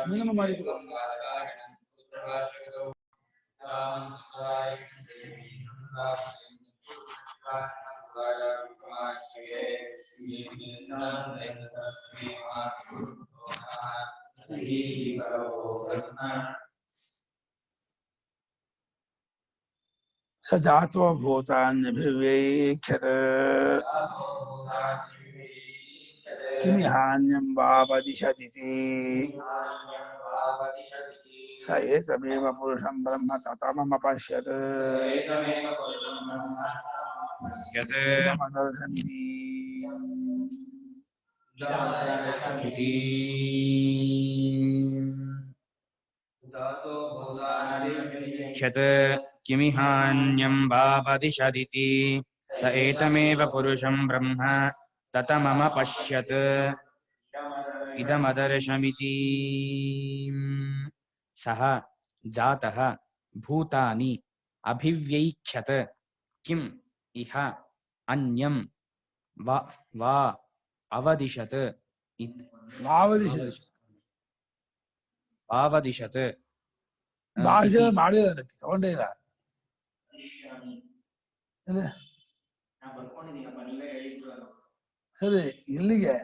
ಮೀನಮ್ಮ ಮಾಡಿದ್ರು ಸಜಾತ್ವ ಭೂತಾನ್ಯಭಿವೇಕ್ಷತ ಕಿಮಿಹಾನ್ಯಂ ವಾವದಿಶದಿತಿ ಸ ಏತಮೇವ ಪುರುಷಂ ಬ್ರಹ್ಮ ತತಮಮಪಶ್ಯತ್ ಇದಮದರ್ಶಮಿತಿ ಶತ ಕಿಮಿಹಾನ್ಯಂ ವಾವದಿಶದಿತಿ ಸ ಏತಮೇವ ಪುರುಷಂ ಬ್ರಹ್ಮ ತತಮಮ ಪಶ್ಯತ್ ಇದಮದರ್ಶಮಿತಿ ಸಹ ಜಾತಃ ಭೂತಾನಿ ಅಭಿವ್ಯೈಖ್ಯತ ಕಿಂ ಇಹ ಅನ್ಯಂ ವಾ ಅವದಿಶತ್ ವಾವದಿಶತ್ ಭಾಷೆ ಮಾಡಿಲ್ಲ ಅದಕ್ಕೆ ತಗೊಂಡೇ ಇಲ್ಲ ಸರಿ ಇಲ್ಲಿಗೆ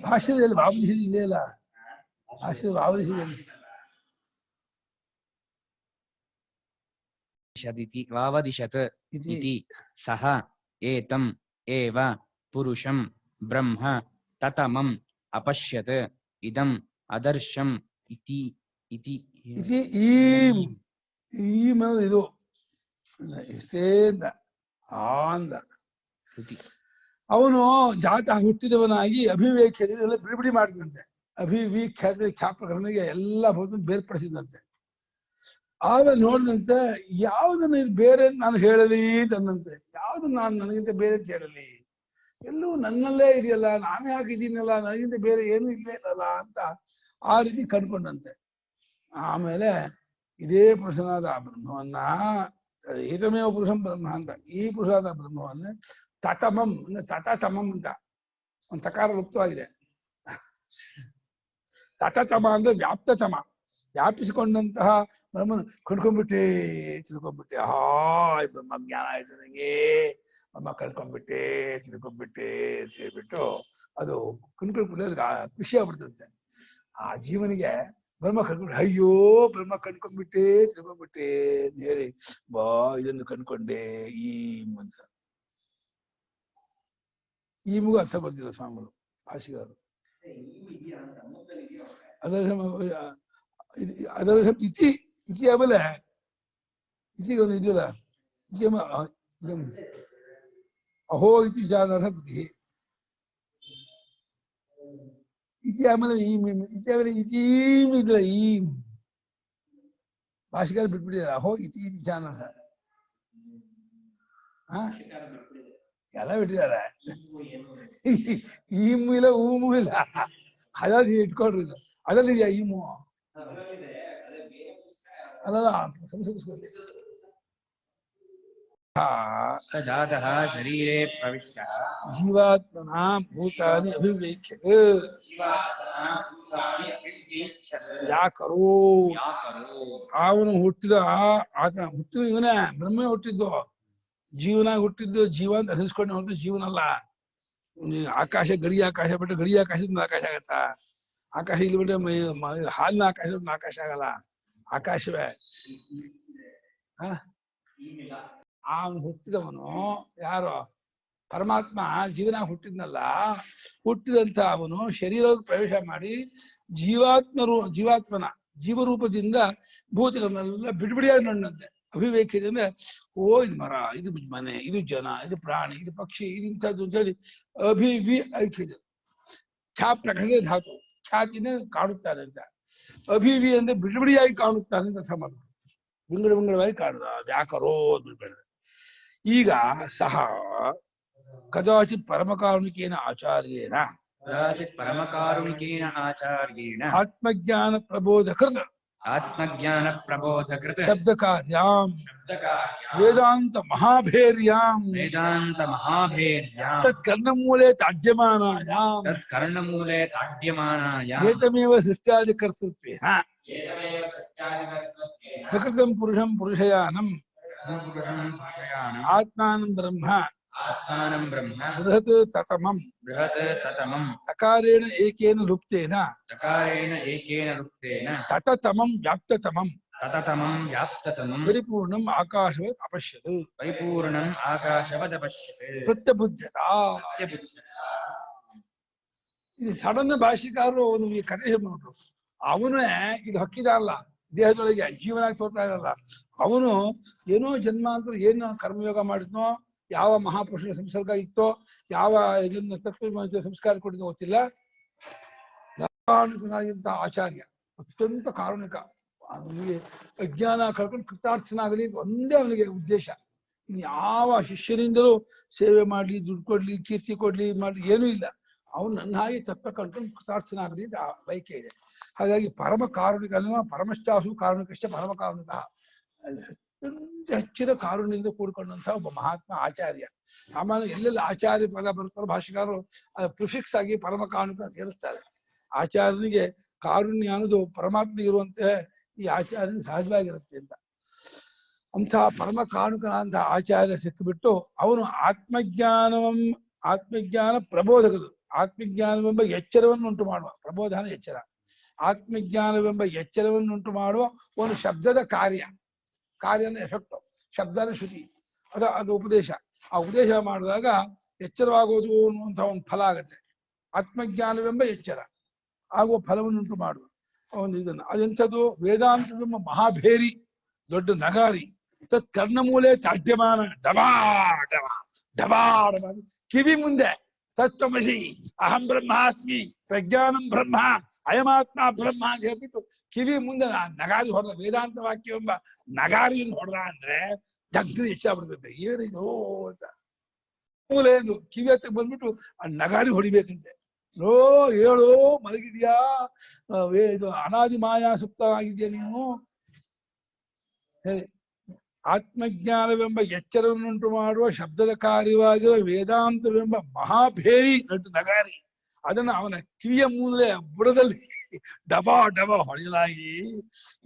ಭಾಷೆಯಲ್ಲಿ ಭಾವದಿಸಿದ ಇಲ್ಲೇ ಇಲ್ಲ ಭಾಷೆ ವಾವದಿಶತ್ ಇತಿ ಸಹ ಏತಂ ಏವ ಪುರುಷಂ ಬ್ರಹ್ಮ ತತಮಂ ಅಪಶ್ಯತ್ ಇದಂ ಅದರ್ಶಂ ಇತಿ ಇತಿ ಇದು ಇಷ್ಟೇ ಅಂದ ಅವನು ಜಾತ ಹುಟ್ಟಿದವನಾಗಿ ಅಭಿವೇಖ್ಯತೆಲ್ಲ ಬಿಡಿಬಿಡಿ ಮಾಡಿದಂತೆ ಅಭಿವೀಖ್ಯಾತ ಖ್ಯಾಪ್ರಕರಣಿಗೆ ಎಲ್ಲ ಭೂತ ಬೇರ್ಪಡಿಸಿದಂತೆ ಆಮೇಲೆ ನೋಡಿದಂತೆ ಯಾವುದನ್ನ ಇದು ಬೇರೆ ನಾನು ಹೇಳಲಿ ಅನ್ನಂತೆ ಯಾವ್ದು ನಾನು ನನಗಿಂತ ಬೇರೆ ಅಂತ ಹೇಳಲಿ ಎಲ್ಲೂ ನನ್ನಲ್ಲೇ ಇದೆಯಲ್ಲ ನಾನೇ ಹಾಕಿದ್ದೀನಲ್ಲ ನನಗಿಂತ ಬೇರೆ ಏನೂ ಇಲ್ಲೇ ಇಲ್ಲಲ್ಲ ಅಂತ ಆ ರೀತಿ ಕಂಡ್ಕೊಂಡಂತೆ ಆಮೇಲೆ ಇದೇ ಪುರುಷನಾದ ಬ್ರಹ್ಮವನ್ನ ಏತಮೇವ ಪುರುಷಂ ಬ್ರಹ್ಮ ಅಂತ ಈ ಪುರುಷಾದ ಬ್ರಹ್ಮವನ್ನ ತತಮಂ ಅಂದ್ರೆ ತತತಮಂ ಅಂತ ಒಂದು ತಕಾರ ಲುಪ್ತವಾಗಿದೆ ತತತಮ ಅಂದ್ರೆ ವ್ಯಾಪ್ತತಮ ವ್ಯಾಪಿಸಿಕೊಂಡಂತಹ ಬ್ರಹ್ಮನ ಕಂಡ್ಕೊಂಡ್ಬಿಟ್ಟೆ ತಿಳ್ಕೊಂಡ್ಬಿಟ್ಟೆ ಬ್ರಹ್ಮ ಜ್ಞಾನ ಆಯ್ತು ನನಗೆ ಬ್ರಹ್ಮ ಕಳ್ಕೊಂಡ್ಬಿಟ್ಟೆ ತಿಳ್ಕೊಂಡ್ಬಿಟ್ಟೆ ಅಂತ ಹೇಳ್ಬಿಟ್ಟು ಅದು ಕಂಡ್ಕೊಂಡ್ಬಿಟ್ಟು ಅದಕ್ಕೆ ಖುಷಿ ಆಗ್ಬಿಡ್ತಂತೆ ಆ ಜೀವನಿಗೆ ಬ್ರಹ್ಮ ಕಣ್ಕೊಂಡು ಅಯ್ಯೋ ಬ್ರಹ್ಮ ಕಣ್ಕೊಂಡ್ಬಿಟ್ಟೆ ತಿಳ್ಕೊಂಡ್ಬಿಟ್ಟೆ ಅಂತ ಹೇಳಿ ಇದನ್ನು ಕಣ್ಕೊಂಡೆ ಅಂತ ಈ ಮಗು ಅರ್ಥ ಬರ್ತಿಲ್ಲ ಸ್ವಾಮಿಗಳು ಭಾಷಿಗಾರರು ಅದರ ಇತಿ ಇತಿ ಆಮೇಲೆ ಇತಿಗೆ ಒಂದು ಇದೆಯಲ್ಲ ಇತಿ ಅಹೋ ಇತಿ ವಿಚಾರ ಬುದ್ಧಿ ಇತಿ ಆಮೇಲೆ ಇತಿ ಆಮೇಲೆ ಇತೀಮ್ ಇದಿಲ್ಲ ಈ ಭಾಷೆಗಾರ ಬಿಟ್ಬಿಟ್ಟಿದ್ದಾರೆ ಅಹೋ ಇತಿ ವಿಚಾರ ಎಲ್ಲ ಬಿಟ್ಟಿದ್ದಾರೆ ಈಮು ಇಲ್ಲ ಊಮು ಇಲ್ಲ ಅದಾದ ಇಟ್ಕೊಳ್ರಿ ಇದು ಅದ್ರಲ್ಲಿ ಇದೆಯಾ ಈಮು ಅಲ್ಲ ಸಜಾತಃ ಶರೀರೇ ಪ್ರವಿಷ್ಟಃ ಜೀವಾತ್ಮನ ಭೂತಾನಿ ಅಭಿವ್ಯಖ್ಯತೆ ಯಾಕರೋ ಅವನು ಹುಟ್ಟಿದ ಆತನ ಹುಟ್ಟಿದ ಇವನೇ ಬ್ರಹ್ಮ ಹುಟ್ಟಿದ್ದು ಜೀವನ ಹುಟ್ಟಿದ್ದು ಜೀವ ಅಂತ ಅನಿಸ್ಕೊಂಡು ಹೊರತು ಜೀವನ ಅಲ್ಲ ಆಕಾಶ ಗಡಿ ಆಕಾಶ ಬಿಟ್ಟು ಗಡಿ ಆಕಾಶದಿಂದ ಆಕಾಶ ಆಗತ್ತ ಆಕಾಶ ಇಲ್ಲಿ ಬಿಟ್ಟರೆ ಹಾಲಿನ ಆಕಾಶ ಆಕಾಶ ಆಗಲ್ಲ ಆಕಾಶವೇ ಅವನು ಹುಟ್ಟಿದವನು ಯಾರು ಪರಮಾತ್ಮ ಜೀವನ ಹುಟ್ಟಿದ್ನಲ್ಲ ಹುಟ್ಟಿದಂತ ಅವನು ಶರೀರಕ್ಕೆ ಪ್ರವೇಶ ಮಾಡಿ ಜೀವಾತ್ಮನ ಜೀವರೂಪದಿಂದ ಭೂತಗಳನ್ನೆಲ್ಲ ಬಿಡಿಬಿಡಿಯಾಗಿ ನೋಡಿದಂತೆ ಅಭಿವೇಕ್ಯದಿಂದ ಇದು ಮರ ಇದು ಮನೆ ಇದು ಜನ ಇದು ಪ್ರಾಣಿ ಇದು ಪಕ್ಷಿ ಇದು ಇಂಥದ್ದು ಅಂತ ಹೇಳಿ ಐಕ್ಯದ ಖ್ಯಾ ಪ್ರಕಟಣೆ ಧಾತು ಖ್ಯಾತಿನ ಕಾಣುತ್ತಾನೆ ಅಂತ ಅಭಿವಿ ಅಂದ್ರೆ ಬಿಡಿಬಿಡಿಯಾಗಿ ಕಾಣುತ್ತಾನೆ ಅಂತ ಅರ್ಥ ಮಾಡ್ತಾರೆ ವಿಂಗಡವಾಗಿ ಕಾಣುದ ವ್ಯಾಕರೋ ಬಿಡ್ಬೇಡ ಈಗ ಸಹ ಕದಾಚಿತ್ ಪರಮಕಾರುಣಿಕೇನ ಆಚಾರ್ಯೇಣ कदाचित् परमकारुणिकेन आचार्येण ಆತ್ಮಜ್ಞಾನ ಪ್ರಬೋಧಕೃತ आत्मज्ञानप्रबोधकृत ಶಬ್ದಕಾರ್ಯಾಂ शब्दकार्यां ವೇದಾಂತ ಮಹಾಭೇರ್ಯಾಂ वेदान्तमहाभेद्यां ತತ್ ಕರ್ಣಮೂಲೆ ತಾಡ್ಯಮಾನಾಯಾಂ तत्कर्णमूले ताड्यमानायां ಏತಮೇವ ಸೃಷ್ಟ್ಯಾದಿ ಕರ್ತೃತ್ವೇನ ಪ್ರಕೃತಂ ಪುರುಷಂ ಪುರುಷಯಾನಂ पुरुषं पुरुषयाणम् ಆತ್ಮಾನಂ ಬ್ರಹ್ಮ आत्मानं ब्रह्म ಬೃಹತ್ ತತಮಂ बृहत् ततमं ತಕಾರೇಣ ಏಕೇನ ಲುಪ್ತೇನ तकारेण एकेन रुक्तेन ತತತಮಂ ವ್ಯಾಪ್ತತಮಂ तततमं व्याप्ततमं ಪರಿಪೂರ್ಣಂ ಆಕಾಶವತ್ ಅಪಶ್ಯತ್ परिपूर्णम् आकाशवदपश्यत् ಪ್ರತ್ಯಬುದ್ಧತಾ. ಇದು ಸಡನ್ ಭಾಷಿಕಾರರು ಅವನು ಈ ಕಥೆ ಹೇಳ್ಬಿಟ್ರು. ಅವನೇ ಇದು ಹಕ್ಕಿದಾರಲ್ಲ, ದೇಹದೊಳಗೆ ಜೀವನಾಗಿ ತೋರ್ತಾ ಇರಲ್ಲ. ಅವನು ಏನೋ ಜನ್ಮಾಂತರ ಏನು ಕರ್ಮಯೋಗ ಮಾಡಿದ್ನೋ, ಯಾವ ಮಹಾಪುರುಷನ ಸಂಸರ್ಗ ಇತ್ತೋ, ಯಾವ ಇದನ್ನ ತತ್ವ ಸಂಸ್ಕಾರ ಕೊಟ್ಟಿದ್ದೋ ಗೊತ್ತಿಲ್ಲ. ಕಾರುಣಿಕನಾಗಿದ್ದ ಆಚಾರ್ಯ, ಅತ್ಯಂತ ಕಾರುಣಿಕ. ಅವನಿಗೆ ಅಜ್ಞಾನ ಕಳ್ಕೊಂಡು ಕೃತಾರ್ಥನಾಗಲಿ ಒಂದೇ ಅವನಿಗೆ ಉದ್ದೇಶ. ಯಾವ ಶಿಷ್ಯರಿಂದಲೂ ಸೇವೆ ಮಾಡ್ಲಿ, ದುಡ್ಡು ಕೊಡ್ಲಿ, ಕೀರ್ತಿ ಕೊಡ್ಲಿ ಮಾಡ್ಲಿ ಏನೂ ಇಲ್ಲ. ಅವನು ನನ್ನ ಹಾಗೆ ತತ್ವ ಕಳ್ಕೊಂಡು ಕೃತಾರ್ಥನಾಗಲಿ ಅಂತ ಬಯಕೆ ಇದೆ. ಹಾಗಾಗಿ ಪರಮ ಕಾರುಣಿಕ ಪರಮಶ್ಚಾಸು ಕಾರುಣಿಕಷ್ಟೇ ಪರಮ ಕಾರುಣಿಕ. ಅತ್ಯಂತ ಹೆಚ್ಚಿನ ಕಾರುಣ್ಯದಿಂದ ಕೂಡ್ಕೊಂಡಂತಹ ಒಬ್ಬ ಮಹಾತ್ಮ ಆಚಾರ್ಯ. ಸಾಮಾನ್ಯ ಎಲ್ಲೆಲ್ಲ ಆಚಾರ್ಯ ಪದ ಬರ್ತಾರೆ ಭಾಷೆಗಾರರು ಪ್ರಿಫಿಕ್ಸ್ ಆಗಿ ಪರಮ ಕಾರುಣಿಕ ಸೇರಿಸ್ತಾರೆ. ಆಚಾರ್ಯನಿಗೆ ಕಾರುಣ್ಯ ಅನ್ನೋದು ಪರಮಾತ್ಮ ಇರುವಂತೆ ಈ ಆಚಾರ್ಯನಿಗೆ ಸಹಜವಾಗಿರುತ್ತೆ ಅಂತ. ಅಂತಹ ಪರಮ ಕಾರುಣಿಕನಾದಂತಹ ಆಚಾರ್ಯ ಸಿಕ್ಕಿಬಿಟ್ಟು ಅವನು ಆತ್ಮಜ್ಞಾನ ಪ್ರಬೋಧಕರು. ಆತ್ಮಜ್ಞಾನವೆಂಬ ಎಚ್ಚರವನ್ನು ಉಂಟು ಮಾಡುವ, ಪ್ರಬೋಧನ ಎಚ್ಚರ, ಆತ್ಮಜ್ಞಾನವೆಂಬ ಎಚ್ಚರವನ್ನುಂಟು ಮಾಡುವ ಒಂದು ಶಬ್ದದ ಕಾರ್ಯನ ಎಫೆಕ್ಟ್, ಶಬ್ದನ ಶ್ರುತಿ, ಅದು ಉಪದೇಶ. ಆ ಉಪದೇಶ ಮಾಡಿದಾಗ ಎಚ್ಚರವಾಗೋದು ಅನ್ನುವಂತಹ ಒಂದು ಫಲ ಆಗತ್ತೆ. ಆತ್ಮಜ್ಞಾನವೆಂಬ ಎಚ್ಚರ ಆಗುವ ಫಲವನ್ನುಂಟು ಮಾಡುವ ಒಂದು ಇದನ್ನು. ಅದೆಂಥದ್ದು? ವೇದಾಂತವೆಂಬ ಮಹಾಭೇರಿ, ದೊಡ್ಡ ನಗಾರಿ. ತತ್ ಕರ್ಣಮೂಲೆ ತಾಡ್ಯಮಾನ, ಡಬಾ ಡಬಾ ಡಬಾ ಡಬಾ, ಕಿವಿ ಮುಂದೆ ತತ್ವಮಸಿ ಅಹಂ ಬ್ರಹ್ಮಾಸ್ಮಿ ಪ್ರಜ್ಞಾನಂ ಬ್ರಹ್ಮ ಅಯಮಾತ್ಮ ಬ್ರಹ್ಮ ಅಂತ ಹೇಳ್ಬಿಟ್ಟು ಕಿವಿ ಮುಂದೆ ನಗಾರಿ ಹೊಡೆದ, ವೇದಾಂತ ವಾಕ್ಯವೆಂಬ ನಗಾರಿಯನ್ನು ಹೊಡೆದ ಅಂದ್ರೆ ಜಗ್ಗು ಹೆಚ್ಚಾಗ್ಬಿಡ್ತದೆ. ಏನಿದು ಅಂತ ಮೂಲೆ ಕಿವಿ ಹತ್ರ ಬಂದ್ಬಿಟ್ಟು ಆ ನಗಾರಿ ಹೊಡಿಬೇಕಂತೆ. ಲೋ ಹೇಳೋ, ಮಲಗಿದ್ಯಾ, ಇದು ಅನಾದಿ ಮಾಯಾ ಸುಪ್ತ ಆಗಿದ್ಯಾ ನೀನು ಹೇಳಿ. ಆತ್ಮಜ್ಞಾನವೆಂಬ ಎಚ್ಚರವನ್ನುಂಟು ಮಾಡುವ ಶಬ್ದದ ಕಾರ್ಯವಾಗಿರುವ ವೇದಾಂತವೆಂಬ ಮಹಾಭೇರಿ ದೊಡ್ಡ ನಗಾರಿ, ಅದನ್ನ ಅವನ ಕಿವಿಯ ಮೂಲೆ ಬುಡದಲ್ಲಿ ಡಬಾ ಡಬಾ ಹೊಡೆಯಲಾಗಿ,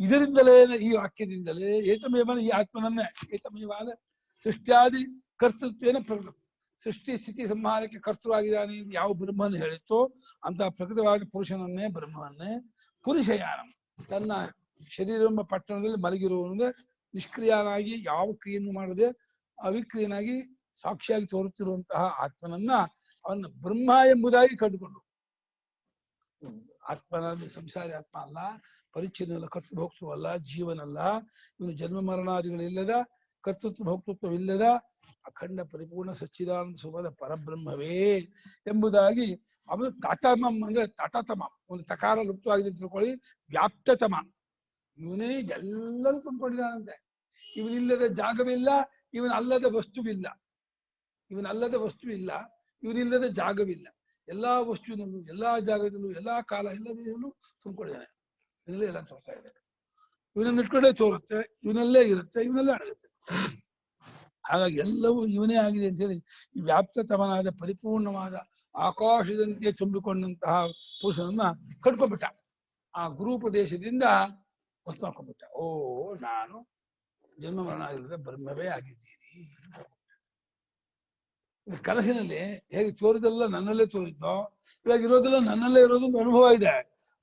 ಇದರಿಂದಲೇ ಈ ವಾಕ್ಯದಿಂದಲೇ ಏತಮೇವನ ಈ ಆತ್ಮನನ್ನೇ ಏತಮೇವಾದ ಸೃಷ್ಟ್ಯಾದಿ ಕರ್ತೃತ್ವೇನ ಪ್ರಕೃತ, ಸೃಷ್ಟಿ ಸ್ಥಿತಿ ಸಂಹಾರಕ್ಕೆ ಕರ್ತೃವಾಗಿದ್ದಾನೆ ಯಾವ ಬ್ರಹ್ಮನ ಹೇಳಿತ್ತೋ ಅಂತಹ ಪ್ರಕೃತವಾದ ಪುರುಷನನ್ನೇ ಬ್ರಹ್ಮವನ್ನೇ ಪುರುಷಯಾನ ತನ್ನ ಶರೀರವೆಂಬ ಪಟ್ಟಣದಲ್ಲಿ ಮಲಗಿರುವುದರಿಂದ ನಿಷ್ಕ್ರಿಯನಾಗಿ ಯಾವ ಕ್ರಿಯೆಯನ್ನು ಮಾಡದೆ ಅವಿಕ್ರಿಯನಾಗಿ ಸಾಕ್ಷಿಯಾಗಿ ತೋರುತ್ತಿರುವಂತಹ ಆತ್ಮನನ್ನ ಅವನ ಬ್ರಹ್ಮ ಎಂಬುದಾಗಿ ಕಂಡುಕೊಂಡು, ಆತ್ಮನ ಸಂಸಾರಿ ಆತ್ಮ ಅಲ್ಲ, ಪರಿಚ್ಛಿನ್ನಲ್ಲ, ಕರ್ತೃಭೋಕ್ತೃವಲ್ಲ, ಜೀವನಲ್ಲ, ಇವನು ಜನ್ಮ ಮರಣಾದಿಗಳಿಲ್ಲದ ಕರ್ತೃತ್ವ ಭೋಕ್ತೃತ್ವವಿಲ್ಲದ ಅಖಂಡ ಪರಿಪೂರ್ಣ ಸಚ್ಚಿದಾನಂದ ಸ್ವಭಾವದ ಪರಬ್ರಹ್ಮವೇ ಎಂಬುದಾಗಿ ಅವನು ತತಮಂ ಅಂದ್ರೆ ತತತಮ, ಒಂದು ತಕಾರ ಲುಪ್ತವಾಗಿದೆ ಅಂತ ತಿಳ್ಕೊಳ್ಳಿ. ವ್ಯಾಪ್ತತಮ, ಇವನೇ ಎಲ್ಲರೂ ತುಂಬಿಕೊಂಡಿದ್ದಾನಂತೆ. ಇವನಿಲ್ಲದ ಜಾಗವಿಲ್ಲ, ಇವನಲ್ಲದ ವಸ್ತುವಿಲ್ಲ, ಇವನಲ್ಲದ ವಸ್ತುವಿಲ್ಲ, ಇವನಿಲ್ಲದ ಜಾಗವಿಲ್ಲ. ಎಲ್ಲಾ ವಸ್ತುವಿನಲ್ಲೂ, ಎಲ್ಲಾ ಜಾಗದಲ್ಲೂ, ಎಲ್ಲಾ ಕಾಲ, ಎಲ್ಲ ದೇಹದಲ್ಲೂ ತುಂಬಿಕೊಂಡಿದ್ದಾನೆ. ಇದರಲ್ಲೇ ಎಲ್ಲ ತೋರ್ತಾ ಇದ್ದಾರೆ. ಇವನನ್ನು ಇಟ್ಕೊಂಡೇ ತೋರುತ್ತೆ, ಇವನಲ್ಲೇ ಇರುತ್ತೆ, ಇವನಲ್ಲೇ ಅಡಗುತ್ತೆ. ಹಾಗಾಗಿ ಎಲ್ಲವೂ ಇವನೇ ಆಗಿದೆ ಅಂತ ಹೇಳಿ ಈ ವ್ಯಾಪ್ತತಮನಾದ ಪರಿಪೂರ್ಣವಾದ ಆಕಾಶದಂತೆ ತುಂಬಿಕೊಂಡಂತಹ ಪುರುಷನನ್ನ ಕಟ್ಕೊಂಡ್ಬಿಟ್ಟ. ಆ ಗುರುಪದೇಶದಿಂದ ವಸ್ತು ಮಾಡ್ಕೊಂಡ್ಬಿಟ್ಟ. ಓ, ನಾನು ಜನ್ಮ ಮರಣ ಆಗಿಲ್ಲದ ಬ್ರಹ್ಮವೇ ಆಗಿದ್ದೀನಿ. ಕನಸಿನಲ್ಲಿ ಹೇಗೆ ತೋರಿದೆಲ್ಲ ನನ್ನಲ್ಲೇ ತೋರಿದ್ದೋ, ಇವಾಗ ಇರೋದೆಲ್ಲ ನನ್ನಲ್ಲೇ ಇರೋದು ಒಂದು ಅನುಭವ ಇದೆ.